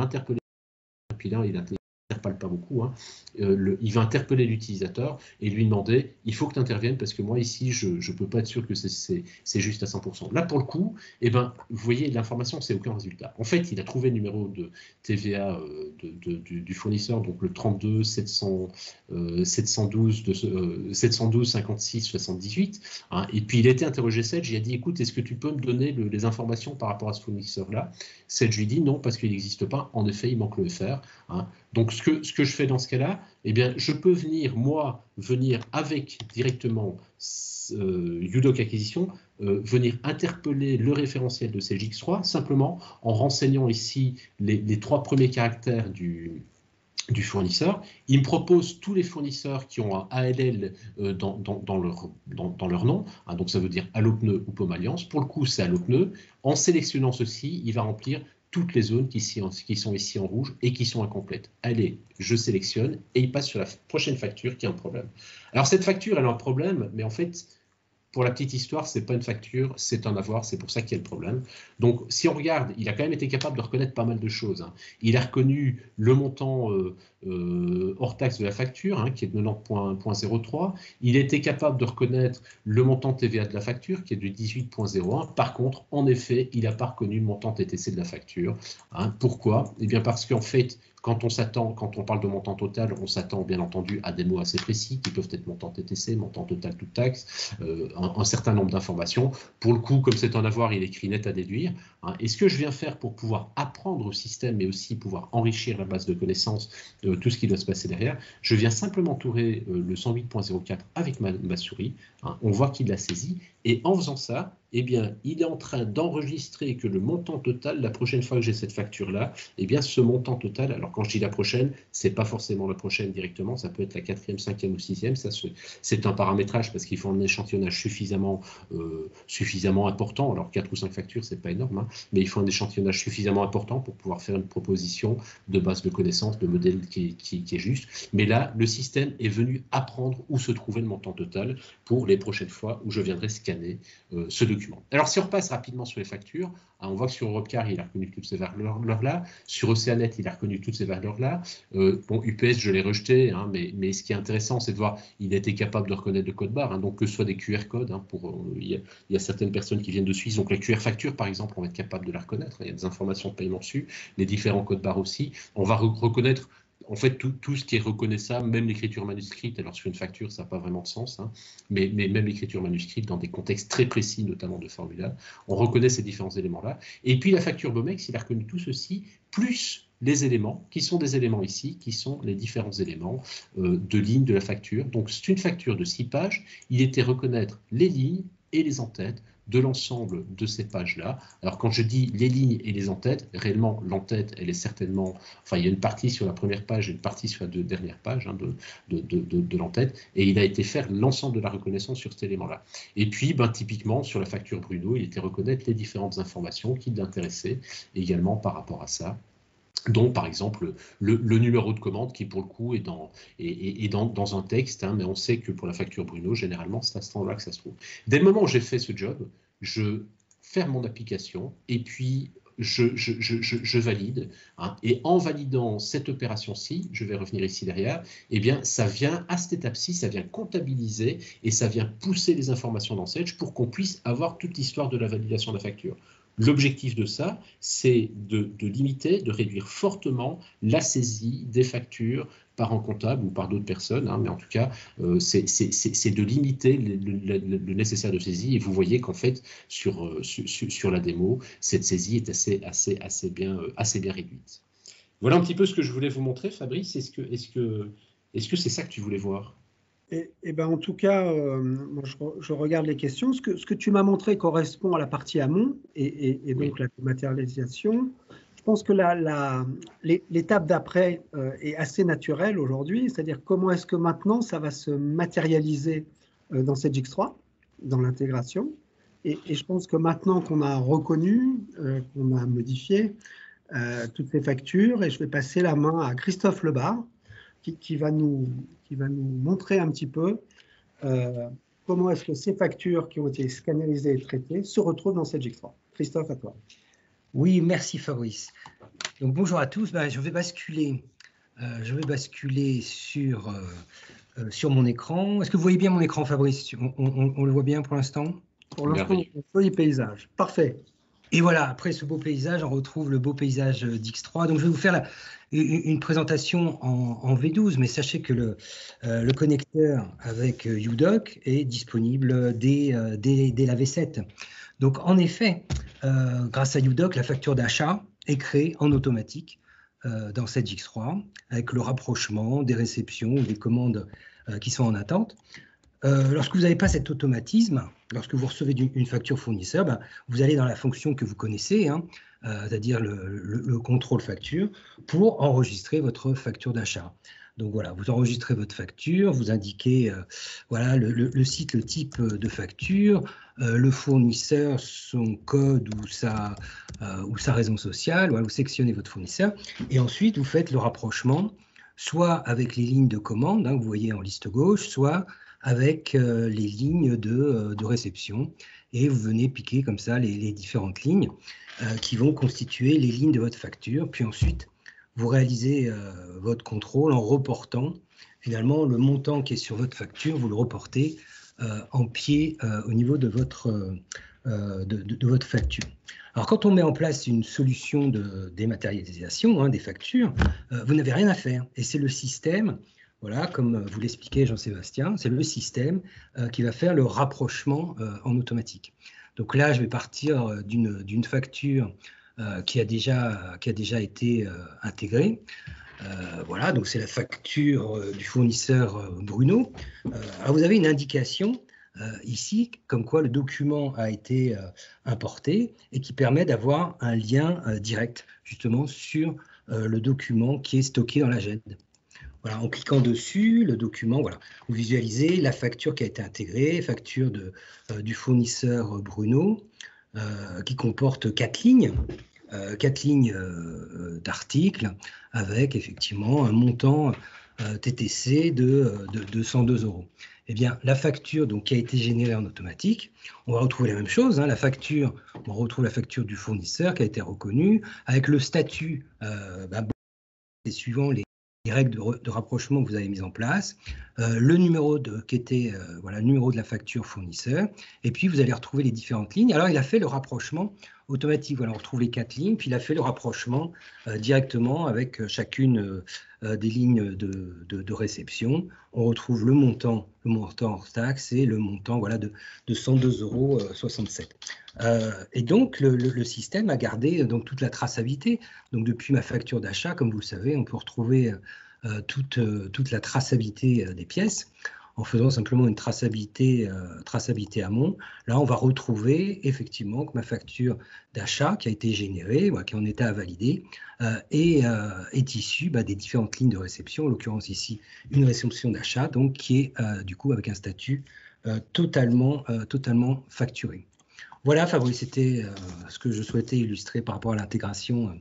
Speaker 3: interpeller, et puis là, il interpelle pas beaucoup, hein, il va interpeller l'utilisateur et lui demander il faut que tu interviennes parce que moi ici je ne peux pas être sûr que c'est juste à 100%. Là pour le coup, eh ben, vous voyez l'information c'est aucun résultat. En fait il a trouvé le numéro de TVA du fournisseur, donc le 32 712 56 78, hein, et puis il a été interrogé Sedge, il a dit écoute est-ce que tu peux me donner les informations par rapport à ce fournisseur là? Sedge lui dit non parce qu'il n'existe pas, en effet il manque le FR, hein. Donc, ce que je fais dans ce cas-là, eh bien, je peux venir avec directement UDOC Acquisition, venir interpeller le référentiel de CGX3, simplement en renseignant ici les 3 premiers caractères du fournisseur. Il me propose tous les fournisseurs qui ont un ALL dans leur nom, hein, donc ça veut dire Allopneu ou Pomme Alliance. Pour le coup, c'est Allopneu. En sélectionnant ceci, il va remplir toutes les zones qui sont ici en rouge et qui sont incomplètes. Allez, je sélectionne et il passe sur la prochaine facture qui a un problème. Alors cette facture, elle a un problème, mais en fait, pour la petite histoire, ce n'est pas une facture, c'est un avoir, c'est pour ça qu'il y a le problème. Donc, si on regarde, il a quand même été capable de reconnaître pas mal de choses, hein. Il a reconnu le montant hors taxe de la facture, hein, qui est de 90.03. Il a été capable de reconnaître le montant TVA de la facture, qui est de 18.01. Par contre, en effet, il n'a pas reconnu le montant TTC de la facture, hein. Pourquoi? Eh bien, parce qu'en fait, quand on parle de montant total, on s'attend bien entendu à des mots assez précis qui peuvent être montant TTC, montant total toute taxe, un certain nombre d'informations. Pour le coup, comme c'est un avoir, il écrit net à déduire, hein. Et ce que je viens faire pour pouvoir apprendre au système, mais aussi pouvoir enrichir la base de connaissances, tout ce qui doit se passer derrière, je viens simplement entourer le 108.04 avec ma souris, hein. On voit qu'il l'a saisi, et en faisant ça, eh bien, il est en train d'enregistrer que le montant total, la prochaine fois que j'ai cette facture-là, eh bien, ce montant total, alors quand je dis la prochaine, c'est pas forcément la prochaine directement, ça peut être la 4e, 5e ou 6e, ça c'est un paramétrage parce qu'il faut un échantillonnage suffisamment important, alors 4 ou 5 factures, c'est pas énorme, hein, mais il faut un échantillonnage suffisamment important pour pouvoir faire une proposition de base de connaissances, de modèle qui est juste. Mais là, le système est venu apprendre où se trouvait le montant total pour les prochaines fois où je viendrai scanner ce document. Alors, si on repasse rapidement sur les factures, hein, on voit que sur Europcar, il a reconnu toutes ces valeurs-là. Sur Oceanet, il a reconnu toutes ces valeurs-là. Bon, UPS, je l'ai rejeté, hein, mais ce qui est intéressant, c'est de voir il a été capable de reconnaître le code barre, hein, donc que ce soit des QR codes. Hein, il y a certaines personnes qui viennent de Suisse, donc la QR facture, par exemple, on va être capable de la reconnaître. Il y a des informations de paiement dessus, les différents codes barres aussi. On va reconnaître en fait, tout ce qui est reconnaissable, même l'écriture manuscrite, alors sur une facture, ça n'a pas vraiment de sens, hein, mais même l'écriture manuscrite dans des contextes très précis, notamment de formulaire, on reconnaît ces différents éléments-là. Et puis la facture BOMEX, il a reconnu tout ceci, plus les éléments, qui sont des éléments ici, qui sont les différents éléments de ligne de la facture. Donc c'est une facture de 6 pages, il était reconnaître les lignes et les en-têtes de l'ensemble de ces pages-là. Alors quand je dis les lignes et les en-têtes, réellement l'en-tête, elle est certainement, enfin il y a une partie sur la première page et une partie sur la dernière page hein, de l'en-tête, et il a été faire l'ensemble de la reconnaissance sur cet élément-là. Et puis typiquement sur la facture Bruno, il était reconnaître les différentes informations qui l'intéressaient également par rapport à ça. Donc, par exemple, le numéro de commande qui, pour le coup, est dans un texte, hein, mais on sait que pour la facture Bruno, généralement, c'est à cet endroit que ça se trouve. Dès le moment où j'ai fait ce job, je ferme mon application et puis je valide. Hein, et en validant cette opération-ci, je vais revenir ici derrière, eh bien, ça vient, à cette étape-ci, ça vient comptabiliser et ça vient pousser les informations dans Sage pour qu'on puisse avoir toute l'histoire de la validation de la facture. L'objectif de ça, c'est de limiter, de réduire fortement la saisie des factures par un comptable ou par d'autres personnes, hein, mais en tout cas, c'est de limiter le nécessaire de saisie. Et vous voyez qu'en fait, sur la démo, cette saisie est assez bien réduite. Voilà un petit peu ce que je voulais vous montrer, Fabrice. Est-ce que c'est ça que tu voulais voir ?
Speaker 1: Et ben en tout cas, moi, je regarde les questions. Ce que tu m'as montré correspond à la partie amont et donc la dématérialisation. Je pense que l'étape d'après est assez naturelle aujourd'hui, c'est-à-dire comment est-ce que maintenant ça va se matérialiser dans Sage-X3, dans l'intégration. Et je pense que maintenant qu'on a reconnu, qu'on a modifié toutes ces factures, et je vais passer la main à Christophe Lebar, qui va nous montrer un petit peu comment est-ce que ces factures qui ont été scanalisées et traitées se retrouvent dans Sage-X3. Christophe, à toi.
Speaker 4: Oui, merci Fabrice. Donc, bonjour à tous. Je vais basculer sur mon écran. Est-ce que vous voyez bien mon écran, Fabrice? On le voit bien pour l'instant?
Speaker 1: Pour l'instant, joli paysage. Parfait.
Speaker 4: Et voilà, après ce beau paysage, on retrouve le beau paysage d'X3. Donc, je vais vous faire une présentation en V12, mais sachez que le connecteur avec UDoc est disponible dès la V7. Donc, en effet, grâce à UDoc, la facture d'achat est créée en automatique dans Sage-X3 avec le rapprochement des réceptions ou des commandes qui sont en attente. Lorsque vous n'avez pas cet automatisme, lorsque vous recevez une facture fournisseur, vous allez dans la fonction que vous connaissez, hein, c'est-à-dire le contrôle facture, pour enregistrer votre facture d'achat. Donc voilà, vous enregistrez votre facture, vous indiquez voilà, le site, le type de facture, le fournisseur, son code ou sa raison sociale, voilà, vous sélectionnez votre fournisseur, et ensuite vous faites le rapprochement, soit avec les lignes de commande, hein, que vous voyez en liste gauche, soit avec les lignes de réception, et vous venez piquer comme ça les différentes lignes qui vont constituer les lignes de votre facture, puis ensuite vous réalisez votre contrôle en reportant finalement le montant qui est sur votre facture, vous le reportez en pied au niveau de votre facture. Alors quand on met en place une solution de dématérialisation des factures, vous n'avez rien à faire, et c'est le système. Voilà, comme vous l'expliquait Jean-Sébastien, c'est le système qui va faire le rapprochement en automatique. Donc là, je vais partir d'une facture qui a déjà été intégrée. Voilà, donc c'est la facture du fournisseur Bruno. Alors vous avez une indication ici, comme quoi le document a été importé et qui permet d'avoir un lien direct justement sur le document qui est stocké dans l'agenda. Voilà, en cliquant dessus, le document, voilà, vous visualisez la facture qui a été intégrée, facture du fournisseur Bruno, qui comporte 4 lignes d'articles, avec effectivement un montant TTC de 102 €. Eh bien, la facture donc, qui a été générée en automatique, on va retrouver la même chose. Hein, on retrouve la facture du fournisseur qui a été reconnue, avec le statut suivant les règles de rapprochement que vous avez mises en place, le numéro le numéro de la facture fournisseur, et puis vous allez retrouver les différentes lignes. Alors il a fait le rapprochement automatique, voilà, on retrouve les 4 lignes, puis il a fait le rapprochement directement avec chacune des lignes de réception. On retrouve le montant hors taxe et le montant voilà, de 102,67 €. Et donc le système a gardé donc, toute la traçabilité. Donc depuis ma facture d'achat, comme vous le savez, on peut retrouver toute la traçabilité des pièces. en faisant simplement une traçabilité amont. Là, on va retrouver effectivement que ma facture d'achat qui a été générée, qui est en état à valider, est issue des différentes lignes de réception, en l'occurrence ici une réception d'achat, donc qui est du coup avec un statut totalement facturé. Voilà, Fabrice, c'était ce que je souhaitais illustrer par rapport à l'intégration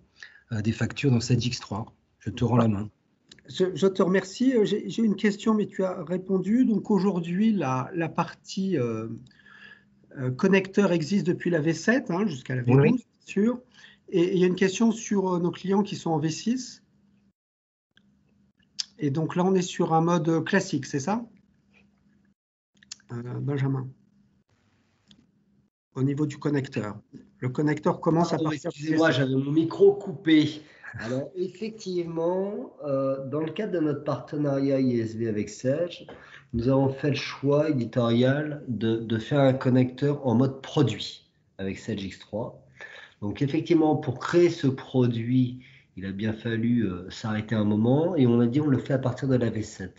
Speaker 4: des factures dans Sage X3. Je te rends la main.
Speaker 1: Je te remercie. J'ai une question, mais tu as répondu. Donc aujourd'hui, la partie connecteur existe depuis la V7 jusqu'à la V12,
Speaker 4: oui.
Speaker 1: c'est sûr. Et il y a une question sur nos clients qui sont en V6. Et donc là, on est sur un mode classique, c'est ça, Benjamin? Au niveau du connecteur. Le connecteur commence à partir...
Speaker 2: Excusez-moi, j'avais mon micro coupé. Alors, effectivement, dans le cadre de notre partenariat ISV avec Sage, nous avons fait le choix éditorial de faire un connecteur en mode produit avec Sage X3. Donc, effectivement, pour créer ce produit, il a bien fallu s'arrêter un moment et on a dit on le fait à partir de la V7.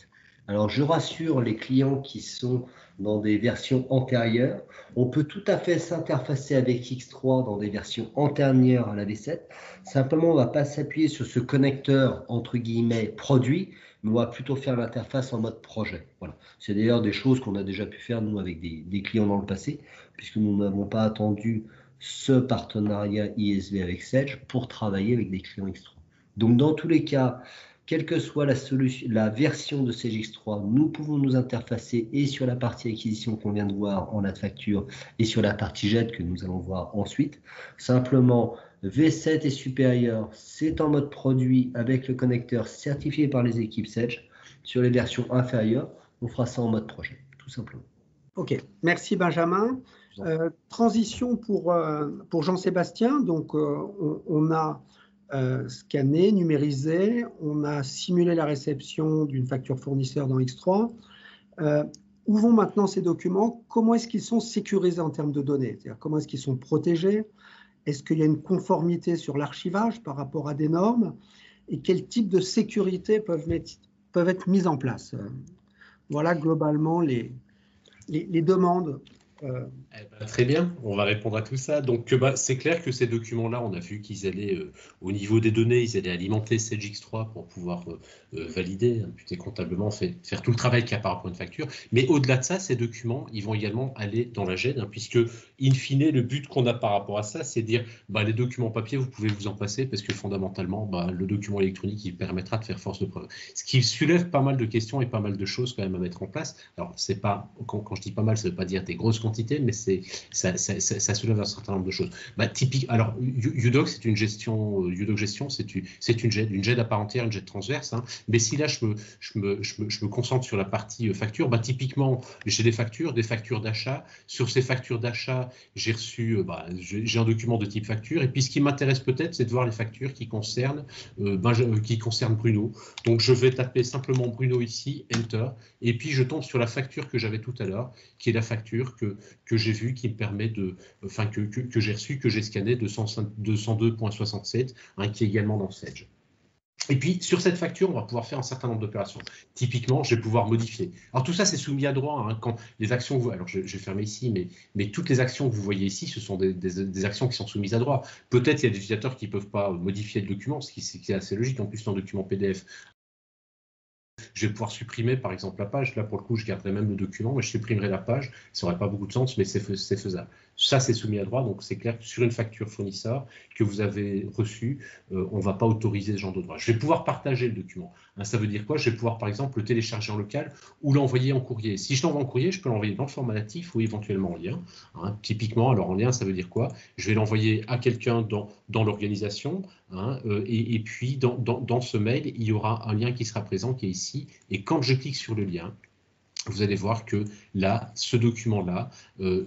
Speaker 2: Alors, je rassure les clients qui sont dans des versions antérieures, on peut tout à fait s'interfacer avec X3 dans des versions antérieures à la V7. Simplement, on ne va pas s'appuyer sur ce connecteur, entre guillemets, produit, mais on va plutôt faire l'interface en mode projet. Voilà. C'est d'ailleurs des choses qu'on a déjà pu faire, nous, avec des clients dans le passé, puisque nous n'avons pas attendu ce partenariat ISV avec Sage pour travailler avec des clients X3. Donc, dans tous les cas, quelle que soit la version de Sage X3, nous pouvons nous interfacer et sur la partie acquisition qu'on vient de voir en facture et sur la partie jet que nous allons voir ensuite. Simplement, V7 et supérieur, c'est en mode produit avec le connecteur certifié par les équipes Sage. Sur les versions inférieures, on fera ça en mode projet, tout simplement.
Speaker 1: Ok, merci Benjamin. Transition pour Jean-Sébastien. Donc, on a scanné, numérisé, on a simulé la réception d'une facture fournisseur dans X3. Où vont maintenant ces documents? Comment est-ce qu'ils sont sécurisés en termes de données? C'est-à-dire, comment est-ce qu'ils sont protégés? Est-ce qu'il y a une conformité sur l'archivage par rapport à des normes? Et quel type de sécurité peuvent être mises en place? Voilà globalement les demandes.
Speaker 3: Très bien, on va répondre à tout ça. Donc, c'est clair que ces documents-là, on a vu qu'ils allaient, au niveau des données, ils allaient alimenter Sage X3 pour pouvoir valider, imputer comptablement, faire tout le travail qu'il y a par rapport à une facture. Mais au-delà de ça, ces documents, ils vont également aller dans la GED, puisque, in fine, le but qu'on a par rapport à ça, c'est de dire, les documents papier, vous pouvez vous en passer, parce que fondamentalement, le document électronique, il permettra de faire force de preuve. Ce qui soulève pas mal de questions et pas mal de choses quand même à mettre en place. Alors, c'est pas, quand je dis pas mal, ça ne veut pas dire des grosses quantités, mais ça soulève un certain nombre de choses. Typique, alors, UDoc, c'est une gestion, UDoc Gestion, c'est une GED à part entière, une GED transverse. Mais si là, je me concentre sur la partie facture, typiquement, j'ai des factures d'achat. Sur ces factures d'achat, j'ai reçu, j'ai un document de type facture. Et puis, ce qui m'intéresse peut-être, c'est de voir les factures qui concernent Bruno. Donc, je vais taper simplement Bruno ici, Enter. Et puis, je tombe sur la facture que j'avais tout à l'heure, qui est la facture que j'ai vue, qui me permet que j'ai reçu, que j'ai scanné, 202.67, qui est également dans Sage. Et puis, sur cette facture, on va pouvoir faire un certain nombre d'opérations. Typiquement, je vais pouvoir modifier. Alors, tout ça, c'est soumis à droit. Quand les actions, alors je vais fermer ici, mais toutes les actions que vous voyez ici, ce sont des actions qui sont soumises à droit. Peut-être il y a des utilisateurs qui ne peuvent pas modifier le document, ce qui est assez logique. En plus, c'est un document PDF. Je vais pouvoir supprimer, par exemple, la page. Là, pour le coup, je garderai même le document, mais je supprimerai la page. Ça n'aurait pas beaucoup de sens, mais c'est faisable. Ça, c'est soumis à droit. Donc, c'est clair que sur une facture fournisseur que vous avez reçue, on ne va pas autoriser ce genre de droit. Je vais pouvoir partager le document. Ça veut dire quoi? Je vais pouvoir, par exemple, le télécharger en local ou l'envoyer en courrier. Si je l'envoie en courrier, je peux l'envoyer dans le format natif ou éventuellement en lien. Typiquement, alors en lien, ça veut dire quoi? Je vais l'envoyer à quelqu'un dans l'organisation. Et puis, dans ce mail, il y aura un lien qui sera présent, qui est ici. Et quand je clique sur le lien, vous allez voir que là, ce document-là,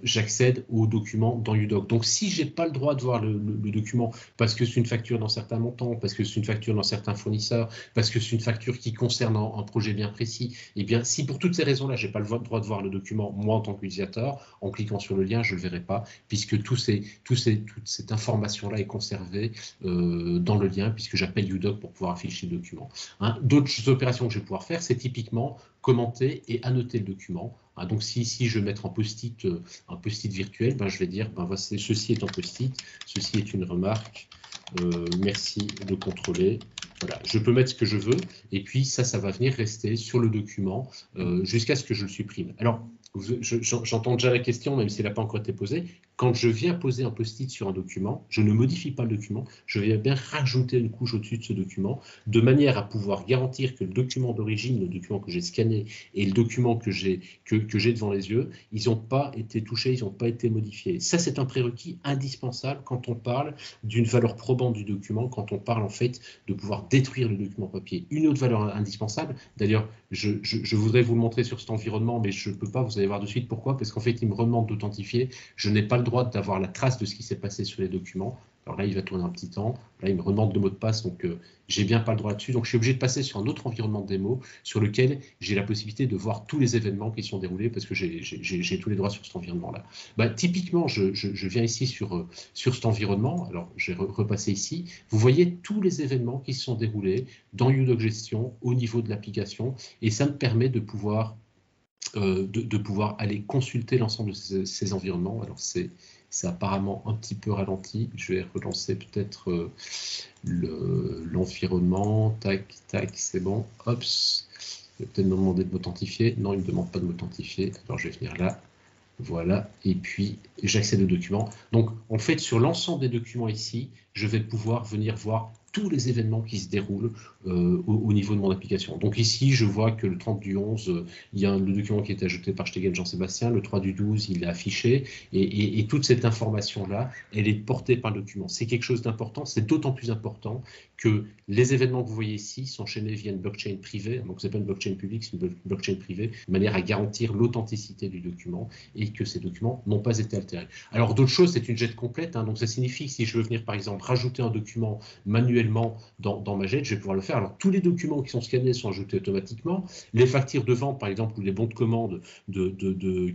Speaker 3: j'accède au document dans UDoc. Donc, si je n'ai pas le droit de voir le document parce que c'est une facture dans certains montants, parce que c'est une facture dans certains fournisseurs, parce que c'est une facture qui concerne un projet bien précis, eh bien, si pour toutes ces raisons-là, je n'ai pas le droit de voir le document, moi, en tant qu'utilisateur, en cliquant sur le lien, je ne le verrai pas, puisque toute cette information-là est conservée dans le lien, puisque j'appelle UDoc pour pouvoir afficher le document. D'autres opérations que je vais pouvoir faire, c'est typiquement commenter et annoter noter le document. Donc si je vais mettre un post-it virtuel, je vais dire ceci est un post-it, ceci est une remarque, merci de contrôler. Voilà, je peux mettre ce que je veux, et puis ça va venir rester sur le document jusqu'à ce que je le supprime. Alors, j'entends déjà la question, même si elle n'a pas encore été posée. Quand je viens poser un post-it sur un document, je ne modifie pas le document, je viens bien rajouter une couche au-dessus de ce document, de manière à pouvoir garantir que le document d'origine, le document que j'ai scanné et le document que j'ai devant les yeux, ils n'ont pas été touchés, ils n'ont pas été modifiés. Ça, c'est un prérequis indispensable quand on parle d'une valeur probante du document, quand on parle en fait de pouvoir détruire le document papier. Une autre valeur indispensable, d'ailleurs, je voudrais vous le montrer sur cet environnement, mais je ne peux pas, vous allez voir de suite pourquoi, parce qu'en fait, il me demande d'authentifier. Je n'ai pas le droit d'avoir la trace de ce qui s'est passé sur les documents. Alors là, il va tourner un petit temps. Là, il me demande le mot de passe, donc j'ai bien pas le droit dessus. Donc, je suis obligé de passer sur un autre environnement de démo sur lequel j'ai la possibilité de voir tous les événements qui sont déroulés parce que j'ai tous les droits sur cet environnement-là. Typiquement, je viens ici sur cet environnement. Alors, je vais repasser ici. Vous voyez tous les événements qui se sont déroulés dans UDoc Gestion au niveau de l'application et ça me permet de pouvoir aller consulter l'ensemble de ces environnements. Alors, c'est apparemment un petit peu ralenti. Je vais relancer peut-être l'environnement. Tac, tac, c'est bon. Hops. Il va peut-être me demander de m'authentifier. Non, il ne me demande pas de m'authentifier. Alors, je vais venir là. Voilà. Et puis, j'accède au document. Donc, en fait, sur l'ensemble des documents ici, je vais pouvoir venir voir tous les événements qui se déroulent au niveau de mon application. Donc ici, je vois que le 30 du 11, il y a le document qui est ajouté par Stegel Jean-Sébastien, le 3 du 12, il est affiché, et toute cette information-là, elle est portée par le document. C'est quelque chose d'important, c'est d'autant plus important que les événements que vous voyez ici s'enchaînent via une blockchain privée, donc ce n'est pas une blockchain publique, c'est une blockchain privée, de manière à garantir l'authenticité du document et que ces documents n'ont pas été altérés. Alors d'autres choses, c'est une jet complète, donc ça signifie que si je veux venir par exemple rajouter un document manuellement dans ma jet, je vais pouvoir le faire. Alors tous les documents qui sont scannés sont ajoutés automatiquement, les factures de vente par exemple ou les bons de commande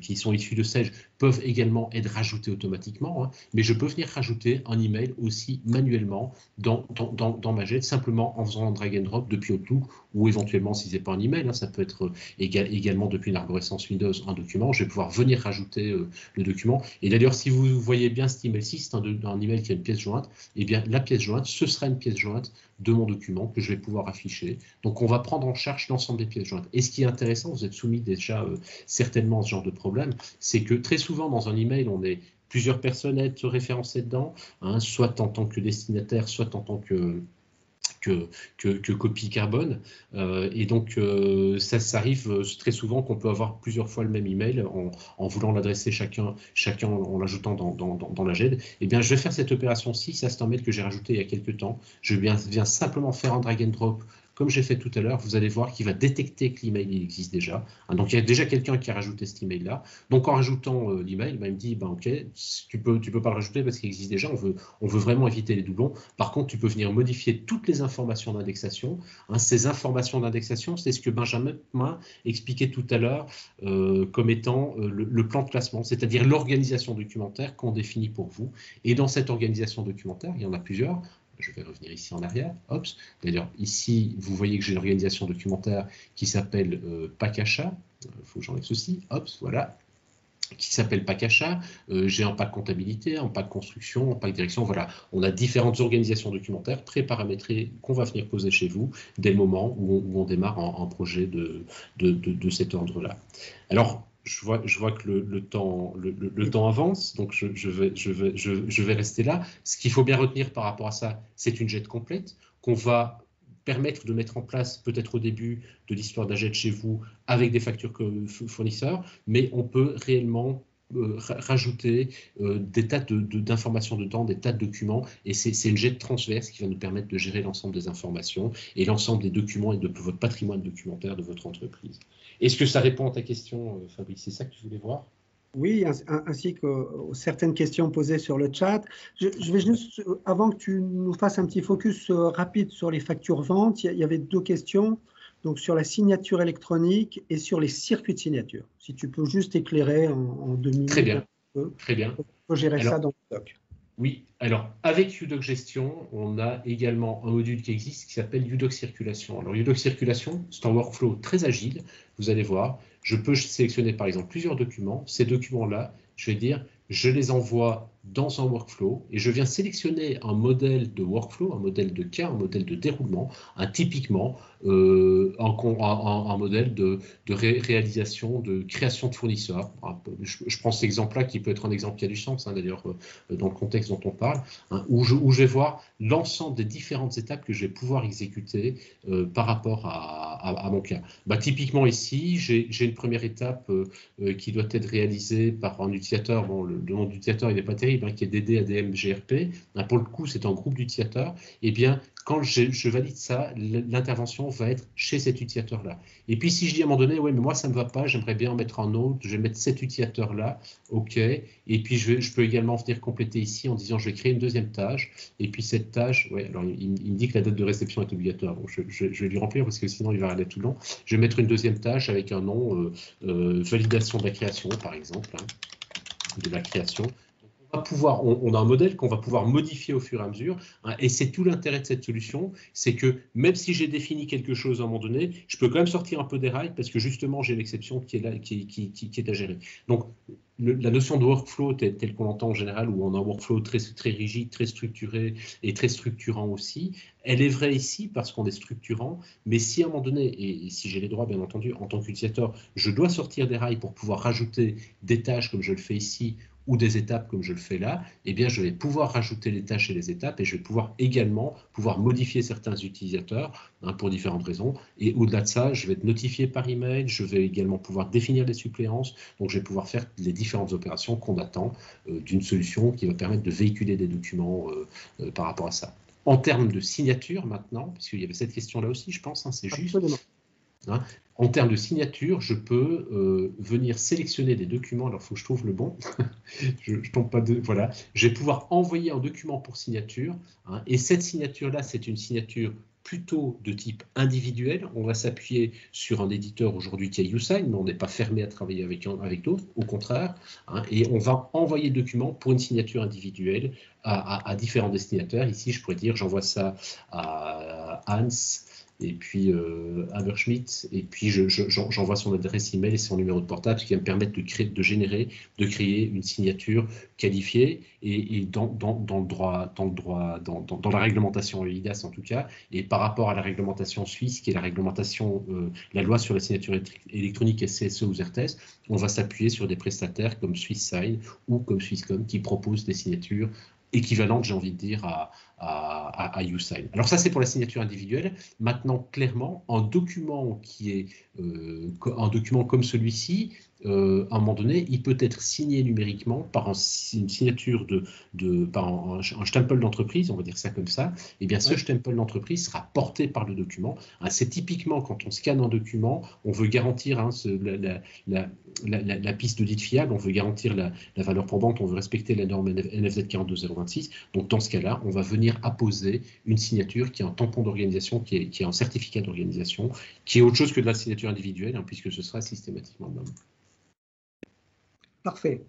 Speaker 3: qui sont issus de Sage peuvent également être rajoutés automatiquement, mais je peux venir rajouter un email aussi manuellement dans ma jet, simplement en faisant un drag and drop depuis Outlook ou éventuellement si ce n'est pas un email, ça peut être également depuis une arborescence Windows un document, je vais pouvoir venir rajouter le document. Et d'ailleurs, si vous voyez bien cet email-ci, c'est un email qui a une pièce jointe, et bien la pièce jointe, ce sera une pièce jointe de mon document que je vais pouvoir afficher. Donc on va prendre en charge l'ensemble des pièces jointes. Et ce qui est intéressant, vous êtes soumis déjà certainement à ce genre de problème, c'est que très souvent dans un email, on est plusieurs personnes à être référencées dedans, soit en tant que destinataire, soit en tant que copie carbone. Et donc, ça arrive très souvent qu'on peut avoir plusieurs fois le même email en voulant l'adresser chacun en l'ajoutant dans la GED. Eh bien, je vais faire cette opération-ci. Ça, c'est un mail que j'ai rajouté il y a quelques temps. Je viens simplement faire un drag and drop comme j'ai fait tout à l'heure. Vous allez voir qu'il va détecter que l'email il existe déjà. Donc, il y a déjà quelqu'un qui a rajouté cet email-là. Donc, en rajoutant l'email, il me dit, OK, tu peux pas le rajouter parce qu'il existe déjà. On veut vraiment éviter les doublons. Par contre, tu peux venir modifier toutes les informations d'indexation. Ces informations d'indexation, c'est ce que Benjamin m'a expliqué tout à l'heure comme étant le plan de classement, c'est-à-dire l'organisation documentaire qu'on définit pour vous. Et dans cette organisation documentaire, il y en a plusieurs. Je vais revenir ici en arrière. D'ailleurs, ici, vous voyez que j'ai une organisation documentaire qui s'appelle Pack Achat. Il faut que j'enlève ceci. Voilà. Qui s'appelle Pack Achat. J'ai un pack comptabilité, un pack construction, un pack direction. Voilà, on a différentes organisations documentaires pré-paramétrées qu'on va venir poser chez vous dès le moment où on démarre un projet de cet ordre-là. Alors, je vois que le temps avance, donc je vais rester là. Ce qu'il faut bien retenir par rapport à ça, c'est une jet complète qu'on va permettre de mettre en place peut-être au début de l'histoire de la jet chez vous avec des factures fournisseurs, mais on peut réellement rajouter des tas d'informations dedans, des tas de documents, et c'est une jet transverse qui va nous permettre de gérer l'ensemble des informations et l'ensemble des documents et de votre patrimoine documentaire de votre entreprise. Est-ce que ça répond à ta question, Fabrice? C'est ça que tu voulais voir?
Speaker 1: Oui, ainsi que certaines questions posées sur le chat. Je vais juste, avant que tu nous fasses un petit focus rapide sur les factures ventes, il y avait deux questions, donc sur la signature électronique et sur les circuits de signature. Si tu peux juste éclairer en 2 minutes.
Speaker 3: Très bien. Très bien.
Speaker 1: On peut gérer ça dans le doc.
Speaker 3: Oui, alors avec UDoc Gestion, on a également un module qui existe qui s'appelle UDoc Circulation. Alors UDoc Circulation, c'est un workflow très agile. Vous allez voir, je peux sélectionner par exemple plusieurs documents. Ces documents-là, je vais dire, je les envoie dans un workflow et je viens sélectionner un modèle de workflow, un modèle de cas, un modèle de déroulement, typiquement un modèle de réalisation, de création de fournisseurs. Je prends cet exemple-là qui peut être un exemple qui a du sens, hein, d'ailleurs, dans le contexte dont on parle, hein, où je vais voir l'ensemble des différentes étapes que je vais pouvoir exécuter par rapport à mon cas. Bah, typiquement ici, j'ai une première étape qui doit être réalisée par un utilisateur. Bon, le nom d'utilisateur, il n'est pas terrible, hein, qui est DD ADM-GRP. Hein, pour le coup, c'est un groupe d'utilisateurs. Eh bien, quand je valide ça, l'intervention va être chez cet utilisateur-là. Et puis, si je dis à un moment donné, ouais, mais moi, ça ne me va pas, j'aimerais bien en mettre un autre, je vais mettre cet utilisateur-là, OK. Et puis, je peux également venir compléter ici en disant, je vais créer une deuxième tâche. Et puis, cette tâche, ouais, alors il me dit que la date de réception est obligatoire. Donc, je vais lui remplir parce que sinon, il va aller tout le long. Je vais mettre une deuxième tâche avec un nom, validation de la création, par exemple, hein, de la création. On a un modèle qu'on va pouvoir modifier au fur et à mesure, hein, et c'est tout l'intérêt de cette solution, c'est que même si j'ai défini quelque chose à un moment donné, je peux quand même sortir un peu des rails parce que justement j'ai l'exception qui est là, qui est à gérer. Donc la notion de workflow telle qu'on l'entend en général, où on a un workflow très rigide, très structuré et très structurant aussi, elle est vraie ici parce qu'on est structurant, mais si à un moment donné, et si j'ai les droits bien entendu, en tant qu'utilisateur, je dois sortir des rails pour pouvoir rajouter des tâches comme je le fais ici, ou des étapes comme je le fais là, eh bien, je vais pouvoir rajouter les tâches et les étapes et je vais pouvoir également modifier certains utilisateurs, hein, pour différentes raisons. Et au-delà de ça, je vais être notifié par email, je vais également pouvoir définir les suppléances, donc je vais pouvoir faire les différentes opérations qu'on attend d'une solution qui va permettre de véhiculer des documents par rapport à ça. En termes de signature maintenant, puisqu'il y avait cette question-là aussi, je pense, hein, c'est juste. Hein, en termes de signature, je peux venir sélectionner des documents. Alors, il faut que je trouve le bon. je tombe pas de. Voilà. Je vais pouvoir envoyer un document pour signature. Hein, et cette signature-là, c'est une signature plutôt de type individuel. On va s'appuyer sur un éditeur aujourd'hui qui est YouSign, mais on n'est pas fermé à travailler avec d'autres, au contraire. Hein, et on va envoyer le document pour une signature individuelle à différents destinataires. Ici, je pourrais dire, j'envoie ça à Hans, et puis Hammerschmidt, et puis j'envoie son adresse email et son numéro de portable, ce qui va me permettre de créer une signature qualifiée et dans la réglementation EIDAS en tout cas, et par rapport à la réglementation suisse, qui est la réglementation, la loi sur la signature électronique SCSE ou ZERTES, on va s'appuyer sur des prestataires comme SwissSign ou comme Swisscom qui proposent des signatures équivalente, j'ai envie de dire, à YouSign. Alors ça, c'est pour la signature individuelle. Maintenant, clairement, un document qui est un document comme celui-ci, à un moment donné, il peut être signé numériquement par une signature par un stempel d'entreprise, on va dire ça comme ça. Et bien, ce stempel d'entreprise sera porté par le document. Hein, c'est typiquement quand on scanne un document, on veut garantir, hein, la piste de dite fiable, on veut garantir la valeur probante, on veut respecter la norme NFZ 42026. Donc, dans ce cas-là, on va venir apposer une signature qui est un tampon d'organisation, qui est un certificat d'organisation, qui est autre chose que de la signature individuelle, hein, puisque ce sera systématiquement le même.
Speaker 1: Parfait.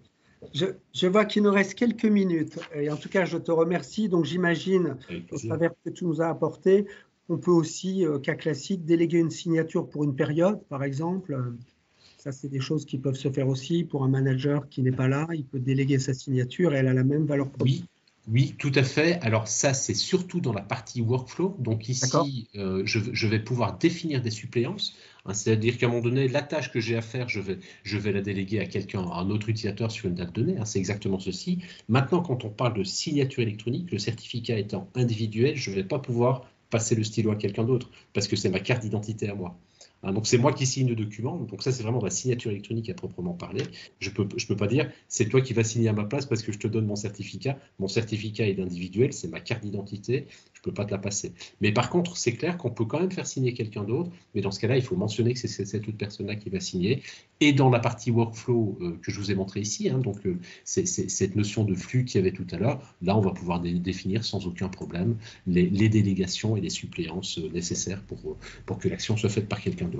Speaker 1: Je vois qu'il nous reste quelques minutes. Et en tout cas, je te remercie. Donc, j'imagine, au travers que tu nous as apporté, on peut aussi, cas classique, déléguer une signature pour une période, par exemple. Ça, c'est des choses qui peuvent se faire aussi pour un manager qui n'est pas là. Il peut déléguer sa signature et elle a la même valeur probante.
Speaker 3: Oui, tout à fait. Alors ça, c'est surtout dans la partie workflow. Donc ici, je vais pouvoir définir des suppléances. Hein, c'est-à-dire qu'à un moment donné, la tâche que j'ai à faire, je vais la déléguer à quelqu'un, à un autre utilisateur sur une date donnée. Hein, c'est exactement ceci. Maintenant, quand on parle de signature électronique, le certificat étant individuel, je ne vais pas pouvoir passer le stylo à quelqu'un d'autre parce que c'est ma carte d'identité à moi. Hein, donc c'est moi qui signe le document, donc ça c'est vraiment de la signature électronique à proprement parler. Je peux pas dire c'est toi qui vas signer à ma place parce que je te donne mon certificat est individuel, c'est ma carte d'identité, je peux pas te la passer. Mais par contre c'est clair qu'on peut quand même faire signer quelqu'un d'autre, mais dans ce cas-là il faut mentionner que c'est cette autre personne-là qui va signer. Et dans la partie workflow que je vous ai montré ici, hein, donc c'est cette notion de flux qu'il y avait tout à l'heure, là on va pouvoir définir sans aucun problème les délégations et les suppléances nécessaires pour que l'action soit faite par quelqu'un d'autre.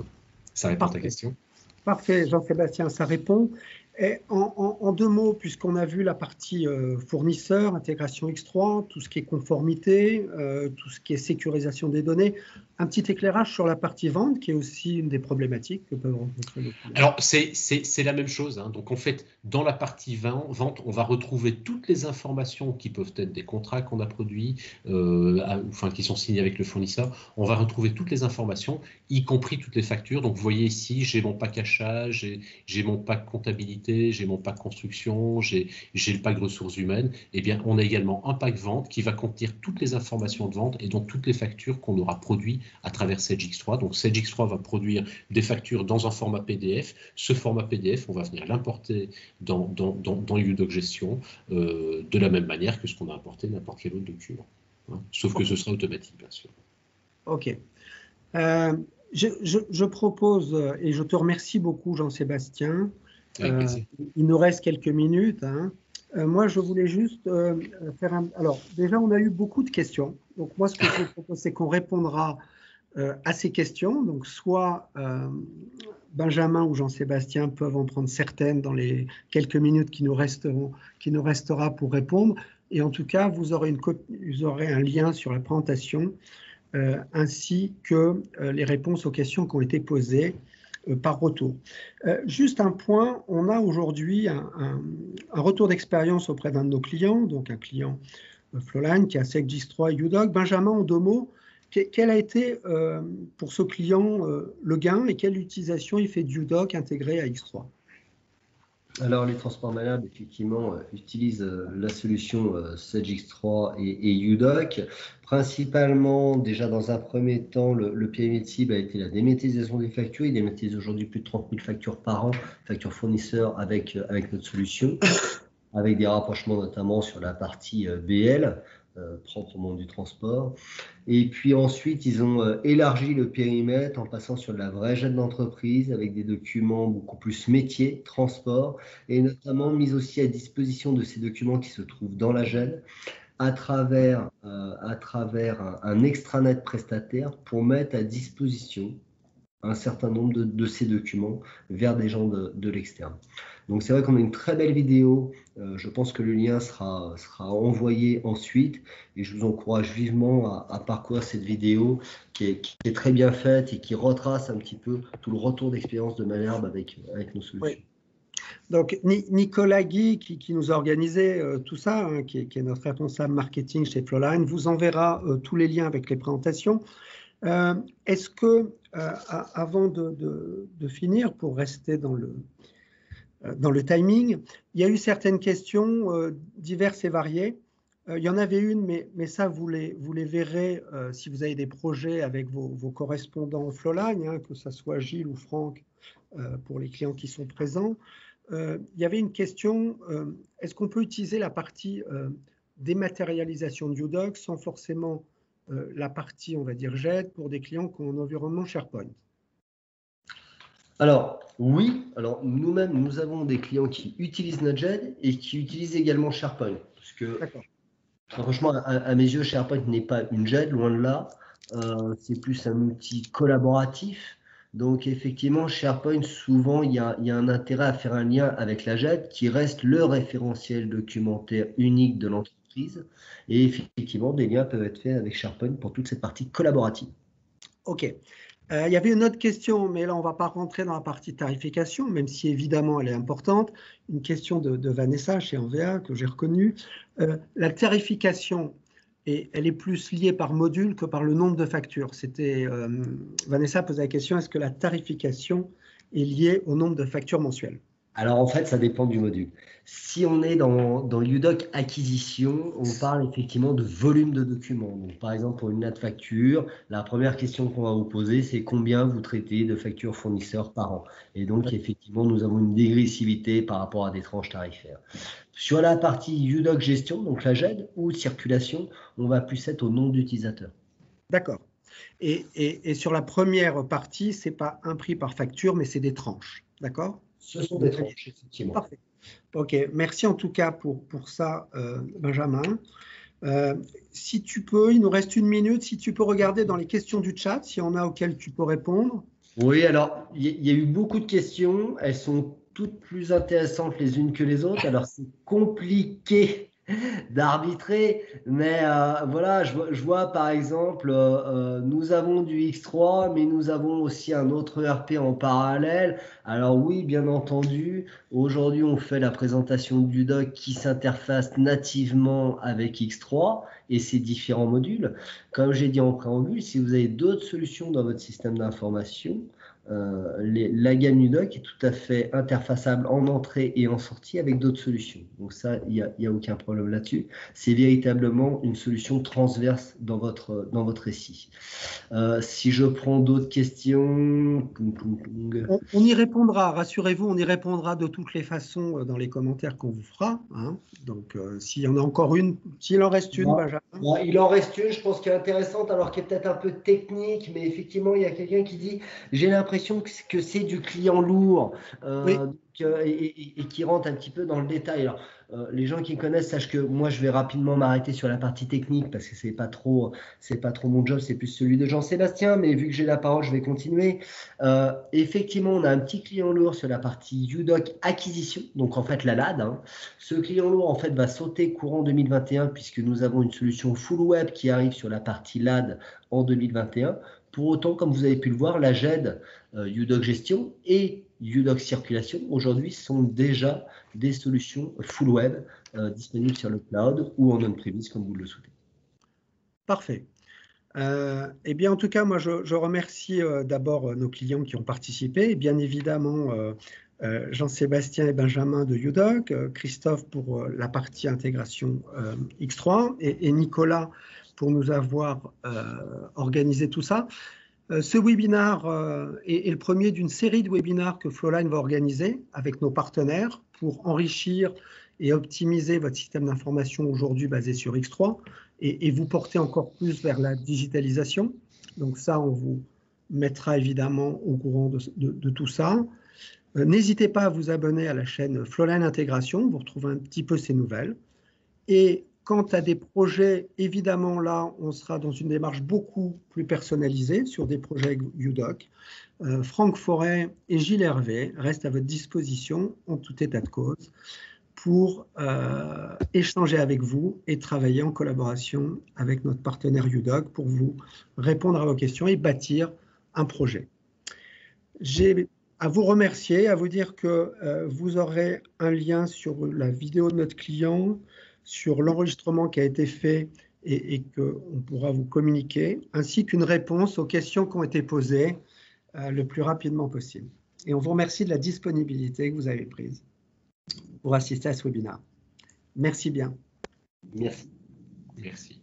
Speaker 3: Ça répond à ta question?
Speaker 1: Parfait, Jean-Sébastien, ça répond. Et en deux mots, puisqu'on a vu la partie fournisseur, intégration X3, tout ce qui est conformité, tout ce qui est sécurisation des données, un petit éclairage sur la partie vente, qui est aussi une des problématiques que peuvent rencontrer nos clients.
Speaker 3: Alors, c'est la même chose, hein. Donc, en fait, dans la partie vente, on va retrouver toutes les informations qui peuvent être des contrats qu'on a produits, enfin, qui sont signés avec le fournisseur. On va retrouver toutes les informations, y compris toutes les factures. Donc, vous voyez ici, j'ai mon pack achat, j'ai mon pack comptabilité, j'ai mon pack construction, j'ai le pack ressources humaines. Eh bien, on a également un pack vente qui va contenir toutes les informations de vente et donc toutes les factures qu'on aura produites à travers Sage X3. Donc, Sage X3 va produire des factures dans un format PDF. Ce format PDF, on va venir l'importer dans UDoc Gestion de la même manière que ce qu'on a importé n'importe quel autre document. Hein. Sauf que ce sera automatique, bien sûr.
Speaker 1: OK. Je propose, et je te remercie beaucoup, Jean-Sébastien. Il nous reste quelques minutes. Hein. Moi, je voulais juste faire un... Alors, déjà, on a eu beaucoup de questions. Donc, moi, ce que je vous propose, c'est qu'on répondra à ces questions. Donc, soit Benjamin ou Jean-Sébastien peuvent en prendre certaines dans les quelques minutes qui nous restera pour répondre. Et en tout cas, vous aurez un lien sur la présentation ainsi que les réponses aux questions qui ont été posées par retour. Juste un point, on a aujourd'hui un retour d'expérience auprès d'un de nos clients, donc un client Flowline qui a Sage X3 et UDoc. Benjamin, en deux mots, quel a été pour ce client le gain et quelle utilisation il fait d'UDoc intégré à X3?
Speaker 2: Alors, les transports malades, effectivement, utilisent la solution Sage X3 et UDoc. Principalement, déjà dans un premier temps, le périmètre cible a été la démétrisation des factures. Il démétrise aujourd'hui plus de 30 000 factures par an, factures fournisseurs avec notre solution, avec des rapprochements notamment sur la partie BL, propre au monde du transport. Et puis ensuite, ils ont élargi le périmètre en passant sur de la vraie GED d'entreprise avec des documents beaucoup plus métiers, transport, et notamment mis aussi à disposition de ces documents qui se trouvent dans la GED à travers un extranet prestataire pour mettre à disposition un certain nombre de ces documents vers des gens de l'externe. Donc c'est vrai qu'on a une très belle vidéo, je pense que le lien sera envoyé ensuite et je vous encourage vivement à parcourir cette vidéo qui est très bien faite et qui retrace un petit peu tout le retour d'expérience de Malherbe avec nos solutions.
Speaker 1: Oui. Donc Nicolas Guy qui nous a organisé tout ça, hein, qui est notre responsable marketing chez Flowline, vous enverra tous les liens avec les présentations. Est-ce que, avant de finir, pour rester dans le timing, il y a eu certaines questions diverses et variées. Il y en avait une, mais ça, vous les verrez si vous avez des projets avec vos correspondants Flowline, hein, que ce soit Gilles ou Franck, pour les clients qui sont présents. Il y avait une question, est-ce qu'on peut utiliser la partie dématérialisation de UDoc sans forcément la partie, on va dire, GED pour des clients qui ont un environnement SharePoint?
Speaker 2: Alors, oui. Alors, nous-mêmes, nous avons des clients qui utilisent notre GED et qui utilisent également SharePoint. Parce que, franchement, à mes yeux, SharePoint n'est pas une GED, loin de là. C'est plus un outil collaboratif. Donc, effectivement, SharePoint, souvent, il y a un intérêt à faire un lien avec la GED qui reste le référentiel documentaire unique de l'entreprise. Et effectivement, des liens peuvent être faits avec SharePoint pour toute cette partie collaborative.
Speaker 1: OK. Il y avait une autre question, mais là, on ne va pas rentrer dans la partie tarification, même si évidemment elle est importante. Une question de Vanessa chez Envea que j'ai reconnue. La tarification, elle est plus liée par module que par le nombre de factures. Vanessa posait la question, est-ce que la tarification est liée au nombre de factures mensuelles?
Speaker 2: Alors, en fait, ça dépend du module. Si on est dans UDoc acquisition, on parle effectivement de volume de documents. Donc, par exemple, pour une note facture, la première question qu'on va vous poser, c'est combien vous traitez de factures fournisseurs par an. Et donc, effectivement, nous avons une dégressivité par rapport à des tranches tarifaires. Sur la partie UDoc gestion, donc la GED ou circulation, on va plus être au nombre d'utilisateurs.
Speaker 1: D'accord. Et sur la première partie, ce n'est pas un prix par facture, mais c'est des tranches. D'accord?
Speaker 2: Ce sont des tranches, effectivement.
Speaker 1: Parfait. OK. Merci en tout cas pour ça, Benjamin. Si tu peux, il nous reste une minute, si tu peux regarder dans les questions du chat, s'il y en a auxquelles tu peux répondre.
Speaker 2: Oui, alors, il y a eu beaucoup de questions. Elles sont toutes plus intéressantes les unes que les autres. Alors, c'est compliqué d'arbitrer, mais voilà, je vois par exemple, nous avons du X3, mais nous avons aussi un autre ERP en parallèle. Alors oui, bien entendu, aujourd'hui on fait la présentation du doc qui s'interface nativement avec X3 et ses différents modules. Comme j'ai dit en préambule, si vous avez d'autres solutions dans votre système d'information, la gamme UDoc est tout à fait interfaçable en entrée et en sortie avec d'autres solutions. Donc ça, il n'y a aucun problème là-dessus. C'est véritablement une solution transverse dans votre récit. Si je prends d'autres questions...
Speaker 1: On y répondra, rassurez-vous, on y répondra de toutes les façons dans les commentaires qu'on vous fera. Hein. Donc s'il y en a encore une, s'il en reste une, Benjamin.
Speaker 2: Il en reste une, je pense qu'elle est intéressante, alors qu'elle est peut-être un peu technique, mais effectivement, il y a quelqu'un qui dit « j'ai l'impression que c'est du client lourd
Speaker 1: oui.
Speaker 2: et qui rentre un petit peu dans le détail ». Alors, les gens qui connaissent sachent que moi, je vais rapidement m'arrêter sur la partie technique parce que c'est pas trop mon job, c'est plus celui de Jean-Sébastien, mais vu que j'ai la parole, je vais continuer. Effectivement, on a un petit client lourd sur la partie UDoc acquisition, donc en fait la LAD. Hein. Ce client lourd en fait va sauter courant 2021 puisque nous avons une solution full web qui arrive sur la partie LAD en 2021. Pour autant, comme vous avez pu le voir, la GED, UDoc gestion et UDoc circulation aujourd'hui sont déjà des solutions full web disponibles sur le cloud ou en on-premise comme vous le souhaitez.
Speaker 1: Parfait. Eh bien, en tout cas, moi, je remercie d'abord nos clients qui ont participé, et bien évidemment Jean-Sébastien et Benjamin de UDoc, Christophe pour la partie intégration X3 et Nicolas pour nous avoir organisé tout ça. Ce webinaire est le premier d'une série de webinaires que Flowline va organiser avec nos partenaires pour enrichir et optimiser votre système d'information aujourd'hui basé sur X3 et vous porter encore plus vers la digitalisation. Donc ça, on vous mettra évidemment au courant de tout ça. N'hésitez pas à vous abonner à la chaîne Flowline Intégration, vous retrouvez un petit peu ces nouvelles. Et quant à des projets, évidemment, là, on sera dans une démarche beaucoup plus personnalisée sur des projets UDoc. Franck Forêt et Gilles Hervé restent à votre disposition en tout état de cause pour échanger avec vous et travailler en collaboration avec notre partenaire UDoc pour vous répondre à vos questions et bâtir un projet. J'ai à vous remercier, à vous dire que vous aurez un lien sur la vidéo de notre client, sur l'enregistrement qui a été fait et qu'on pourra vous communiquer, ainsi qu'une réponse aux questions qui ont été posées le plus rapidement possible. Et on vous remercie de la disponibilité que vous avez prise pour assister à ce webinaire. Merci bien.
Speaker 2: Merci.
Speaker 3: Merci.